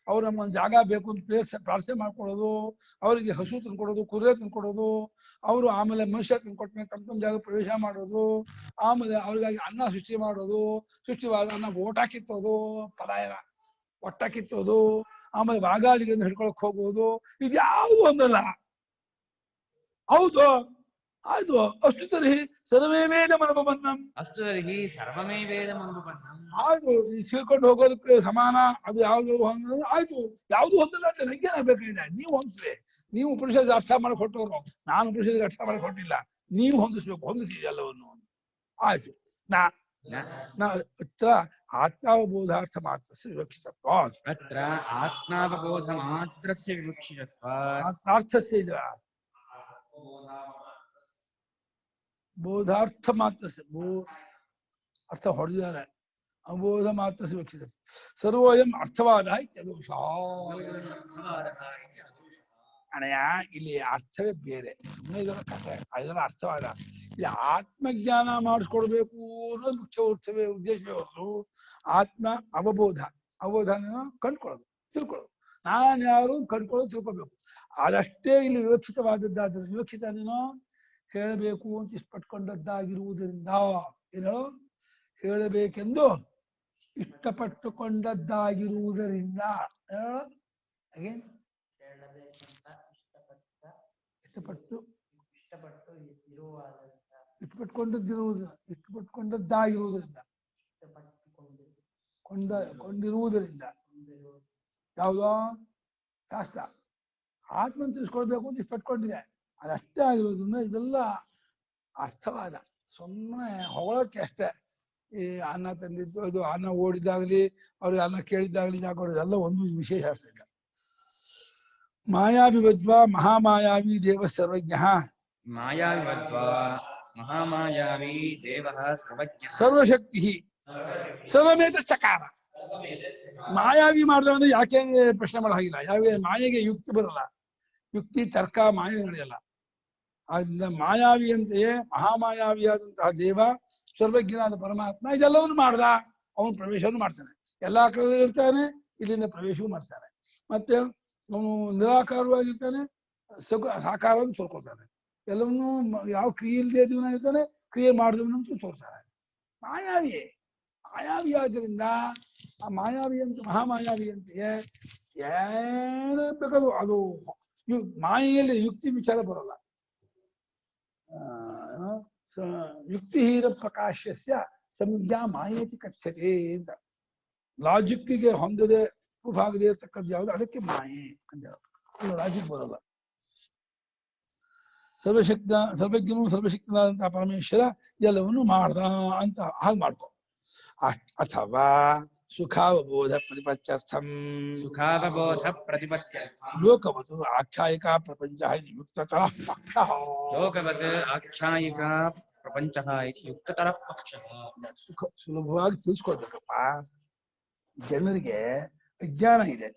ಅವ್ರು ನಮ್ಮೊಂದು ಜಾಗ ಬೇಕು ಅಂತ ಪ್ರಾರ್ಥನೆ ಮಾಡ್ಕೊಳ್ಳೋದು, ಅವರಿಗೆ ಹಸು ತಂದ್ಕೊಡೋದು, ಕುದುರೆ ತಂದ್ಕೊಡೋದು, ಅವರು ಆಮೇಲೆ ಮನುಷ್ಯ ತಂದ್ಕೊಟ್ಮೇಲೆ ತಮ್ಮ ಜಾಗ ಪ್ರವೇಶ ಮಾಡೋದು, ಆಮೇಲೆ ಅವ್ರಿಗಾಗಿ ಅನ್ನ ಸೃಷ್ಟಿ ಮಾಡೋದು, ಸೃಷ್ಟಿವಾದ ಅನ್ನ ಓಟ ಕಿತ್ತೋದು, ಪಲಾಯನ ಒಟ್ಟ ಕಿತ್ತೋದು, ಆಮೇಲೆ ವಾಗಾದಿಗಳನ್ನು ಹಿಡ್ಕೊಳಕ್ ಹೋಗೋದು, ಇದ್ಯಾವುದು ಒಂದಲ್ಲ. ಹೌದು, ಆಯ್ತು. ಅಷ್ಟು ತರ್ಹಿ ಸರ್ವೇ ವೇದ ಮನೋಪನ್ನಂ. ಅಷ್ಟು ತರ್ಹಿ ಸರ್ವಮೇ ವೇದ ಮನೋಪನ್ನಂ. ಆಯ್ತು, ಸೀಳ್ಕೊಂಡು ಹೋಗೋದಕ್ಕೆ ಸಮಾನ ಅದು ಯಾವ್ದು ಹೊಂದ? ಆಯ್ತು, ಯಾವ್ದು ಹೊಂದಲ್ಲ ಅಂತ ನಂಗೇನಾಗಬೇಕಾಗಿದೆ? ನೀವು ಹೊಂದ್ರಿ. ನೀವು ಉಪನಿಷತ್ ಅರ್ಥ ಮಾಡಕ್ ಹೊಟ್ಟವರು, ನಾನು ಉಪನಿಷತ್ಗೆ ಅರ್ಥ ಮಾಡಕ್ ಹೊಟ್ಟಿಲ್ಲ. ನೀವು ಹೊಂದಿಸ್ಬೇಕು, ಹೊಂದಿಸಿ ಎಲ್ಲವನ್ನು. ಆಯ್ತು. ಅತ್ರ ಆತ್ಮಾವಬೋಧಾರ್ಥ ಮಾತ್ರಸ್ಯ ವಿವಕ್ಷಿತತ್ವ. ಅತ್ರ ಆತ್ಮಾವಬೋಧ ಮಾತ್ರಸ್ಯ ವಿವಕ್ಷಿತತ್ವ. ಅರ್ಥಸ್ಯ ಇದ್ರ ಬೋಧಾರ್ಥ ಮಾತ್ರಸ್ಯ ಅರ್ಥ ಹೊಡೆದಿದ್ದಾರೆ. ಅಬೋಧ ಮಾತ್ರಸ್ಯ ವಿವಕ್ಷಿತ ಸರ್ವೋಯಂ ಅರ್ಥವಾದ ಇತ್ಯದೋಷ. ಅಣಯ್ಯ, ಇಲ್ಲಿ ಅರ್ಥವೇ ಬೇರೆ, ಸುಮ್ಮನೆ ಇದರ ಕಥೆ, ಅದರ ಅರ್ಥವಾದ. ಇಲ್ಲಿ ಆತ್ಮಜ್ಞಾನ ಮಾಡಿಸ್ಕೊಡ್ಬೇಕು ಅನ್ನೋದು ಮುಖ್ಯ ಉದ್ದೇಶವೇ ಹೊರತು ಆತ್ಮ ಅವಬೋಧ ಅವಧಾನ ಕಂಡ್ಕೊಳ್ಳೋದು, ತಿಳ್ಕೊಳ್ಳೋದು. ನಾನು ಯಾರು ಕಂಡ್ಕೊಳ್ಳೋದು, ತಿಳ್ಕೊಬೇಕು. ಅದಷ್ಟೇ ಇಲ್ಲಿ ವಿವಕ್ಷಿತವಾದದ್ದಾದ ವಿವಕ್ಷಿತ ನೀನು ಹೇಳಬೇಕು ಅಂತ ಇಷ್ಟಪಟ್ಕೊಂಡದ್ದಾಗಿರುವುದರಿಂದ, ಏನು ಹೇಳಬೇಕೆಂದು ಇಷ್ಟಪಟ್ಟುಕೊಂಡದ್ದಾಗಿರುವುದರಿಂದ, ಹಾಗೆ ಇಷ್ಟಪಟ್ಟುಕೊಂಡದ್ದಾಗಿರುವುದರಿಂದ, ಕೊಂಡಿರುವುದರಿಂದ ಯಾವುದೋ ಶಾಸ್ತ್ರ ಆತ್ಮನ್ ತಿಳಿಸ್ಕೊಳ್ಬೇಕು ಅಂತ ಇಷ್ಟಪಟ್ಕೊಂಡಿದೆ, ಅದಷ್ಟೇ ಆಗಿರೋದ್ರಿಂದ ಇದೆಲ್ಲ ಅರ್ಥವಾದ. ಸುಮ್ಮನೆ ಹೊಗಳಕ್ಕೆ ಅಷ್ಟೇ. ಈ ಅನ್ನ ತಂದಿದ್ದು, ಅದು ಅನ್ನ ಓಡಿದಾಗ್ಲಿ, ಅವ್ರಿಗೆ ಅನ್ನ ಕೇಳಿದ್ದಾಗ್ಲಿ ಎಲ್ಲ ಒಂದು ವಿಶೇಷ ಅರ್ಥ ಇಲ್ಲ. ಮಾಯಾವಿವದ್ವಾ ಮಹಾಮಾಯಾವಿ ದೇವ ಸರ್ವಜ್ಞ. ಮಾಯಾವಿವದ್ವಾ ಮಹಾಮಾಯಾವಿ ದೇವ ಸರ್ವಜ್ಞ ಸರ್ವಶಕ್ತಿ ಸರ್ವಮೇತ ಚಕಾರ. ಮಾಯಾವಿ ಮಾಡಿದ್ರೆ ಯಾಕೆ ಪ್ರಶ್ನೆ ಮಾಡೋ ಹಾಗಿಲ್ಲ. ಯಾವ ಮಾಯೆಗೆ ಯುಕ್ತಿ ಬರಲ್ಲ, ಯುಕ್ತಿ ತರ್ಕ ಮಾಯೆ ನಡೆಯಲ್ಲ. ಆದ್ರಿಂದ ಮಾಯಾವಿ ಅಂತೆಯೇ ಮಹಾಮಾಯಾವಿಯಾದಂತಹ ದೇವ, ಸರ್ವಜ್ಞನಾದ ಪರಮಾತ್ಮ ಇದೆಲ್ಲವನ್ನು ಮಾಡ್ದ. ಅವನು ಪ್ರವೇಶವನ್ನು ಮಾಡ್ತಾನೆ, ಎಲ್ಲಾ ಕಡೆ ಇರ್ತಾನೆ, ಇಲ್ಲಿಂದ ಪ್ರವೇಶವೂ ಮಾಡ್ತಾನೆ. ಮತ್ತೆ ಅವನು ನಿರಾಕಾರವಾಗಿರ್ತಾನೆ, ಸಾಕಾರವಾಗಿ ತೋರ್ಕೊಳ್ತಾನೆ. ಎಲ್ಲವನ್ನೂ ಯಾವ ಕ್ರಿಯೆ ಇಲ್ಲದೆ ಇದ್ದಾನೆ, ಕ್ರಿಯೆ ಮಾಡಿದವನಂತೂ ತೋರ್ತಾನೆ. ಮಾಯಾವಿಯೇ ಮಾಯಾವಿಯಾದ್ದರಿಂದ ಆ ಮಾಯಾವಿ ಅಂತ ಮಹಾಮಾಯಾವಿ ಅಂತೆಯೇ ಏನ ಬೇಕಾದ್ರು ಅದು ಮಾಯೆಯಲ್ಲಿ ಯುಕ್ತಿ ವಿಚಾರ ಬರಲ್ಲ. ಯುಕ್ತಿಹೀನ ಪ್ರಕಾಶಸ್ಯ ಸಂಜ್ಞಾ ಮಾಯೇತಿ ಕಥ್ಯತೆ ಅಂತ. ಲಾಜಿಕ್ಕಿಗೆ ಹೊಂದದೆ ಪ್ರೂಫ್ ಆಗದೆ ಇರ್ತಕ್ಕದ್ದು ಯಾವುದು, ಅದಕ್ಕೆ ಮಾಯೆ ಅಂತ. ಲಾಜಿಕ್ ಬರಲ್ಲ. ಸರ್ವಜ್ಞನು ಸರ್ವಶಕ್ತನಾದಂತಹ ಪರಮೇಶ್ವರ ಎಲ್ಲವನ್ನು ಮಾಡ್ದ ಅಂತ ಹಾಗೆ ಮಾಡ್ಕೊ. ಅಥವಾ ಸುಖಾವಬೋಧ ಪ್ರತಿಪತ್ಯರ್ಥಂ ಲೋಕವತ್ ಆಖ್ಯಾಯಿಕಾ ಪ್ರಪಂಚ ಯುಕ್ತತಃ ಪಕ್ಷಃ. ಲೋಕವತ್ ಆಖ್ಯಾಯಿಕಾ ಪ್ರಪಂಚ ಯುಕ್ತತಃ ಪಕ್ಷಃ. ಸುಲಭವಾಗಿ ತಿಳಿಸ್ಕೊಳ್ಬೇಕಪ್ಪ. ಜನರಿಗೆ ಅಜ್ಞಾನ ಇದೆ,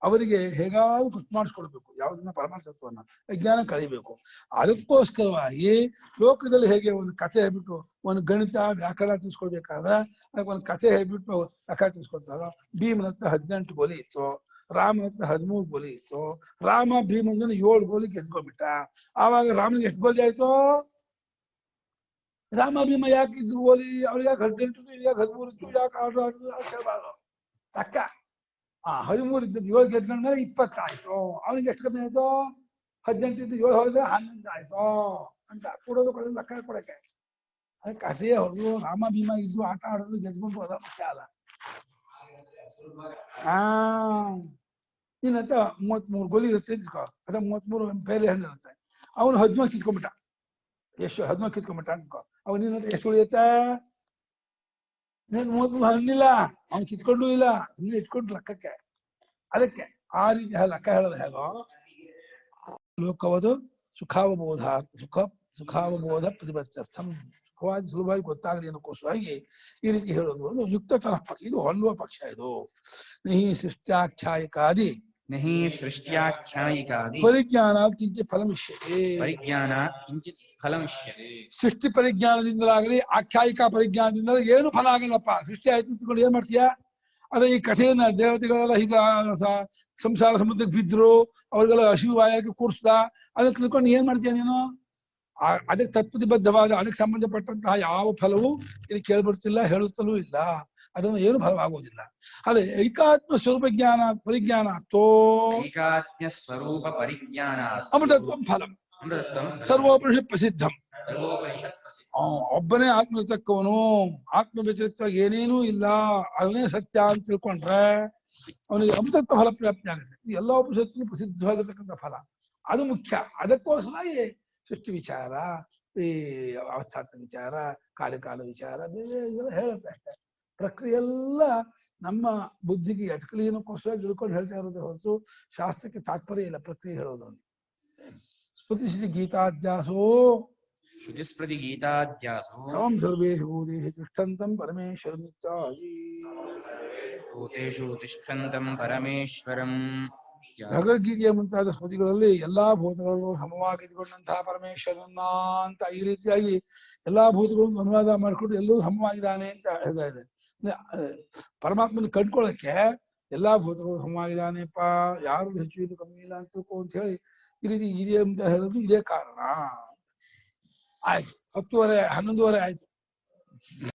ಅವರಿಗೆ ಹೇಗಾದ್ರೂ ಗೊತ್ತು ಮಾಡಿಸ್ಕೊಡ್ಬೇಕು ಯಾವುದನ್ನ ಪರಮಾರ್ಥತ್ವನ್ನ, ಅಜ್ಞಾನ ಕಳಿಬೇಕು. ಅದಕ್ಕೋಸ್ಕರವಾಗಿ ಲೋಕದಲ್ಲಿ ಹೇಗೆ ಒಂದು ಕಥೆ ಹೇಳ್ಬಿಟ್ಟು ಒಂದು ಗಣಿತ ವ್ಯಾಕರಣ ತಿಳಿಸ್ಕೊಳ್ಬೇಕಾದ್ರೆ ಅದಕ್ಕೆ ಒಂದು ಕಥೆ ಹೇಳ್ಬಿಟ್ಟು ವ್ಯಾಕರಣ ತಿಳಿಸ್ಕೊಡ್ತಾರ. ಭೀಮನ ಹತ್ರ 18 ಗೋಲಿ ಇತ್ತು, ರಾಮನ ಹತ್ರ 13 ಗೋಲಿ ಇತ್ತು. ರಾಮ ಭೀಮನ 7 ಗೋಲಿ ಗೆದ್ಕೊಂಡ್ಬಿಟ್ಟ. ಆವಾಗ ರಾಮನಿಗೆ ಎಷ್ಟು ಗೋಲಿ ಆಯ್ತು? ರಾಮ ಭೀಮ ಯಾಕೆ ಇದ್ದು ಗೋಲಿ? ಅವ್ರಿಗೆ ಯಾಕೆ 18 ಯಾಕೆ 13 ಇತ್ತು, ಯಾಕೆ 6 ಆಡಿದ್ರು ಹೇಳ್ಬಾರ್ದು. ಅಕ್ಕ 13 ಇದ್ದದ್ದು 7 ಗೆದ್ಕೊಂಡ್ಮೇಲೆ 20 ಆಯ್ತು. ಅವನಿಗೆ ಎಷ್ಟು ಕಮ್ಮಿ ಆಯ್ತು? 18 ಇದ್ದು 7 ಹೋದ್ರೆ 11 ಆಯ್ತು ಅಂತ ಕೊಡೋದು ಲೆಕ್ಕ ಕೊಡಕ್ಕೆ. ಅದಕ್ಕೆ ಅಷ್ಟೇ ಹೊರದು ರಾಮ ಭೀಮ ಇದ್ದು ಆಟ ಆಡೋದು ಗೆದ್ಕೊಂಡು ಅದ ಮುಖ್ಯ ಅಲ್ಲ. ನಿನ್ನಂತ 33 ಗೋಲಿ ಇರುತ್ತೆ ಅದ 33 ಬೇರೆ ಹಣ್ಣು ಇರುತ್ತೆ. ಅವನು 13 ಕಿತ್ಕೊಂಡ್ಬಿಟ್ಟ. ಎಷ್ಟು 13 ಕಿತ್ಕೊಂಡ್ಬಿಟ್ಟ ಅಂದ್ಕೋ. ಅವನು ನಿನ್ನಂತ ಎಷ್ಟು ಉಳಿಯುತ್ತೆ? 33 ಹಣ್ಣಿಲ್ಲ, ಅವ್ನು ಕಿತ್ಕೊಂಡು ಇಲ್ಲ, ಸುಮ್ಮನೆ ಇಟ್ಕೊಂಡು ಲೆಕ್ಕಕ್ಕೆ. ಅದಕ್ಕೆ ಆ ರೀತಿ ಲೆಕ್ಕ ಹೇಳೋದು ಹೇಗೋ ಲೋಕವದು ಸುಖಾವಬೋಧ ಸುಖಾವಬೋಧ ಪ್ರತಿಪತ್ಯರ್ಥಂ. ಸುಲಭವಾಗಿ ಗೊತ್ತಾಗಲಿ ಅನ್ನೋಕ್ಕೋಸ್ಕರವಾಗಿ ಈ ರೀತಿ ಹೇಳೋದು ಅದು ಯುಕ್ತತಃ ಪಕ್ಷ. ಇದು ಹೊಂದುವ ಪಕ್ಷ. ಇದು ನಹಿ ಸೃಷ್ಟ್ಯಾಖ್ಯಾಯಿಕಾದಿ ಪರಿಜ್ಞಾನ ಕಿಂಚಿತ್ ಫಲಮಿಷ್ಯತೆ. ಸೃಷ್ಟಿ ಪರಿಜ್ಞಾನದಿಂದಲಾಗಲಿ ಆಖ್ಯಾಯಿಕಾ ಪರಿಜ್ಞಾನದಿಂದಲೂ ಏನು ಫಲ ಆಗಲ್ಲಪ್ಪ. ಸೃಷ್ಟಿ ಆಯ್ತು ತಿಳ್ಕೊಂಡು ಏನ್ ಮಾಡ್ತೀಯಾ? ಅದೇ ಈ ಕಥೆಯನ್ನ ದೇವತೆಗಳೆಲ್ಲ ಈಗ ಸಂಸಾರ ಸಮುದ್ರಕ್ಕೆ ಬಿದ್ರು, ಅವ್ರಿಗೆಲ್ಲ ಹಸಿವು ವಾಯಕ್ಕೆ ಕೂರಿಸ್ದ, ಅದಕ್ಕೆ ತಿಳ್ಕೊಂಡು ಏನ್ ಮಾಡ್ತೀಯ ನೀನು? ಅದಕ್ಕೆ ತತ್ಪ್ರತಿಬದ್ಧವಾದ ಅದಕ್ಕೆ ಸಂಬಂಧಪಟ್ಟಂತಹ ಯಾವ ಫಲವೂ ಇದು ಕೇಳ್ಬರ್ತಿಲ್ಲ, ಹೇಳುತ್ತಲೂ ಇಲ್ಲ. ಅದನ್ನು ಏನು ಫಲವಾಗುವುದಿಲ್ಲ. ಅದೇ ಐಕಾತ್ಮ ಸ್ವರೂಪ ಜ್ಞಾನ ಪರಿಜ್ಞಾನ ಅಮೃತತ್ವ ಫಲಂ ಸರ್ವೋಪನಿಷತ್ ಪ್ರಸಿದ್ಧಂ. ಒಬ್ಬನೇ ಆತ್ಮತಕ್ಕವನು, ಆತ್ಮ ವ್ಯತಿರಿಕ್ತವಾಗಿ ಏನೇನೂ ಇಲ್ಲ, ಅದನ್ನೇ ಸತ್ಯ ಅಂತ ತಿಳ್ಕೊಂಡ್ರೆ ಅವನಿಗೆ ಅಮೃತತ್ವ ಫಲ ಪ್ರಾಪ್ತಿ ಆಗುತ್ತೆ. ಎಲ್ಲ ಉಪನಿಷತ್ತು ಪ್ರಸಿದ್ಧವಾಗಿರ್ತಕ್ಕಂಥ ಫಲ ಅದು ಮುಖ್ಯ. ಅದಕ್ಕೋಸ್ಕರವಾಗಿ ಸೃಷ್ಟಿ ವಿಚಾರ, ಈ ಅವಸ್ಥಾತ ವಿಚಾರ, ಕಾಲಕಾಲ ವಿಚಾರ ಬೇರೆ ಇದೆಲ್ಲ ಹೇಳುತ್ತೆ ಅಷ್ಟೇ. ಪ್ರಕ್ರಿಯೆಲ್ಲ ನಮ್ಮ ಬುದ್ಧಿಗೆ ಎಟ್ಕಲಿ ಏನಕ್ಕೋಸ್ಕರ ತಿಳ್ಕೊಂಡು ಹೇಳ್ತಾ ಇರೋದು ಹೊರತು ಶಾಸ್ತ್ರಕ್ಕೆ ತಾತ್ಪರ್ಯ ಇಲ್ಲ ಪ್ರಕ್ರಿಯೆ ಹೇಳೋದ್ರಲ್ಲಿ. ಸ್ಮೃತಿ ಗೀತಾಧ್ಯಾಸೋ ಶ್ರುತಿಸ್ಮೃತಿ ಗೀತಾಧ್ಯಾಸೋ ಸಮಂ ಸರ್ವೇಷು ಭೂತೇಷು ತಿಷ್ಠಂತಂ ಪರಮೇಶ್ವರಂ ಭೂತೇಷು ತಿಷ್ಠಂತಂ ಪರಮೇಶ್ವರಂ. ಭಗವದ್ಗೀತೆಯ ಮುಂತಾದ ಸ್ಮೃತಿಗಳಲ್ಲಿ ಎಲ್ಲಾ ಭೂತಗಳನ್ನು ಸಮವಾಗಿದ್ದುಕೊಂಡಂತಹ ಪರಮೇಶ್ವರನ್ನ ಅಂತ ಈ ರೀತಿಯಾಗಿ ಎಲ್ಲಾ ಭೂತಗಳನ್ನು ಅನುವಾದ ಮಾಡಿಕೊಂಡು ಎಲ್ಲರೂ ಸಮವಾಗಿದ್ದಾನೆ ಅಂತ ಹೇಳ್ತಾ ಇದೆ. ಪರಮಾತ್ಮನ ಕಂಡ್ಕೊಳ್ಳಕ್ಕೆ ಎಲ್ಲಾ ಭೂತಗಳು ಸಮವಾಗಿದ್ದಾನೆಪ್ಪ, ಯಾರು ಹೆಚ್ಚು ಇದು ಕಮ್ಮಿ ಇಲ್ಲ ಅಂತ ತಿಳ್ಕೊ ಅಂತ ಹೇಳಿ ಈ ರೀತಿ ಇದೆ ಅಂತ ಹೇಳೋದು ಇದೇ ಕಾರಣ. ಆಯ್ತು, 10:30 11:30 ಆಯ್ತು.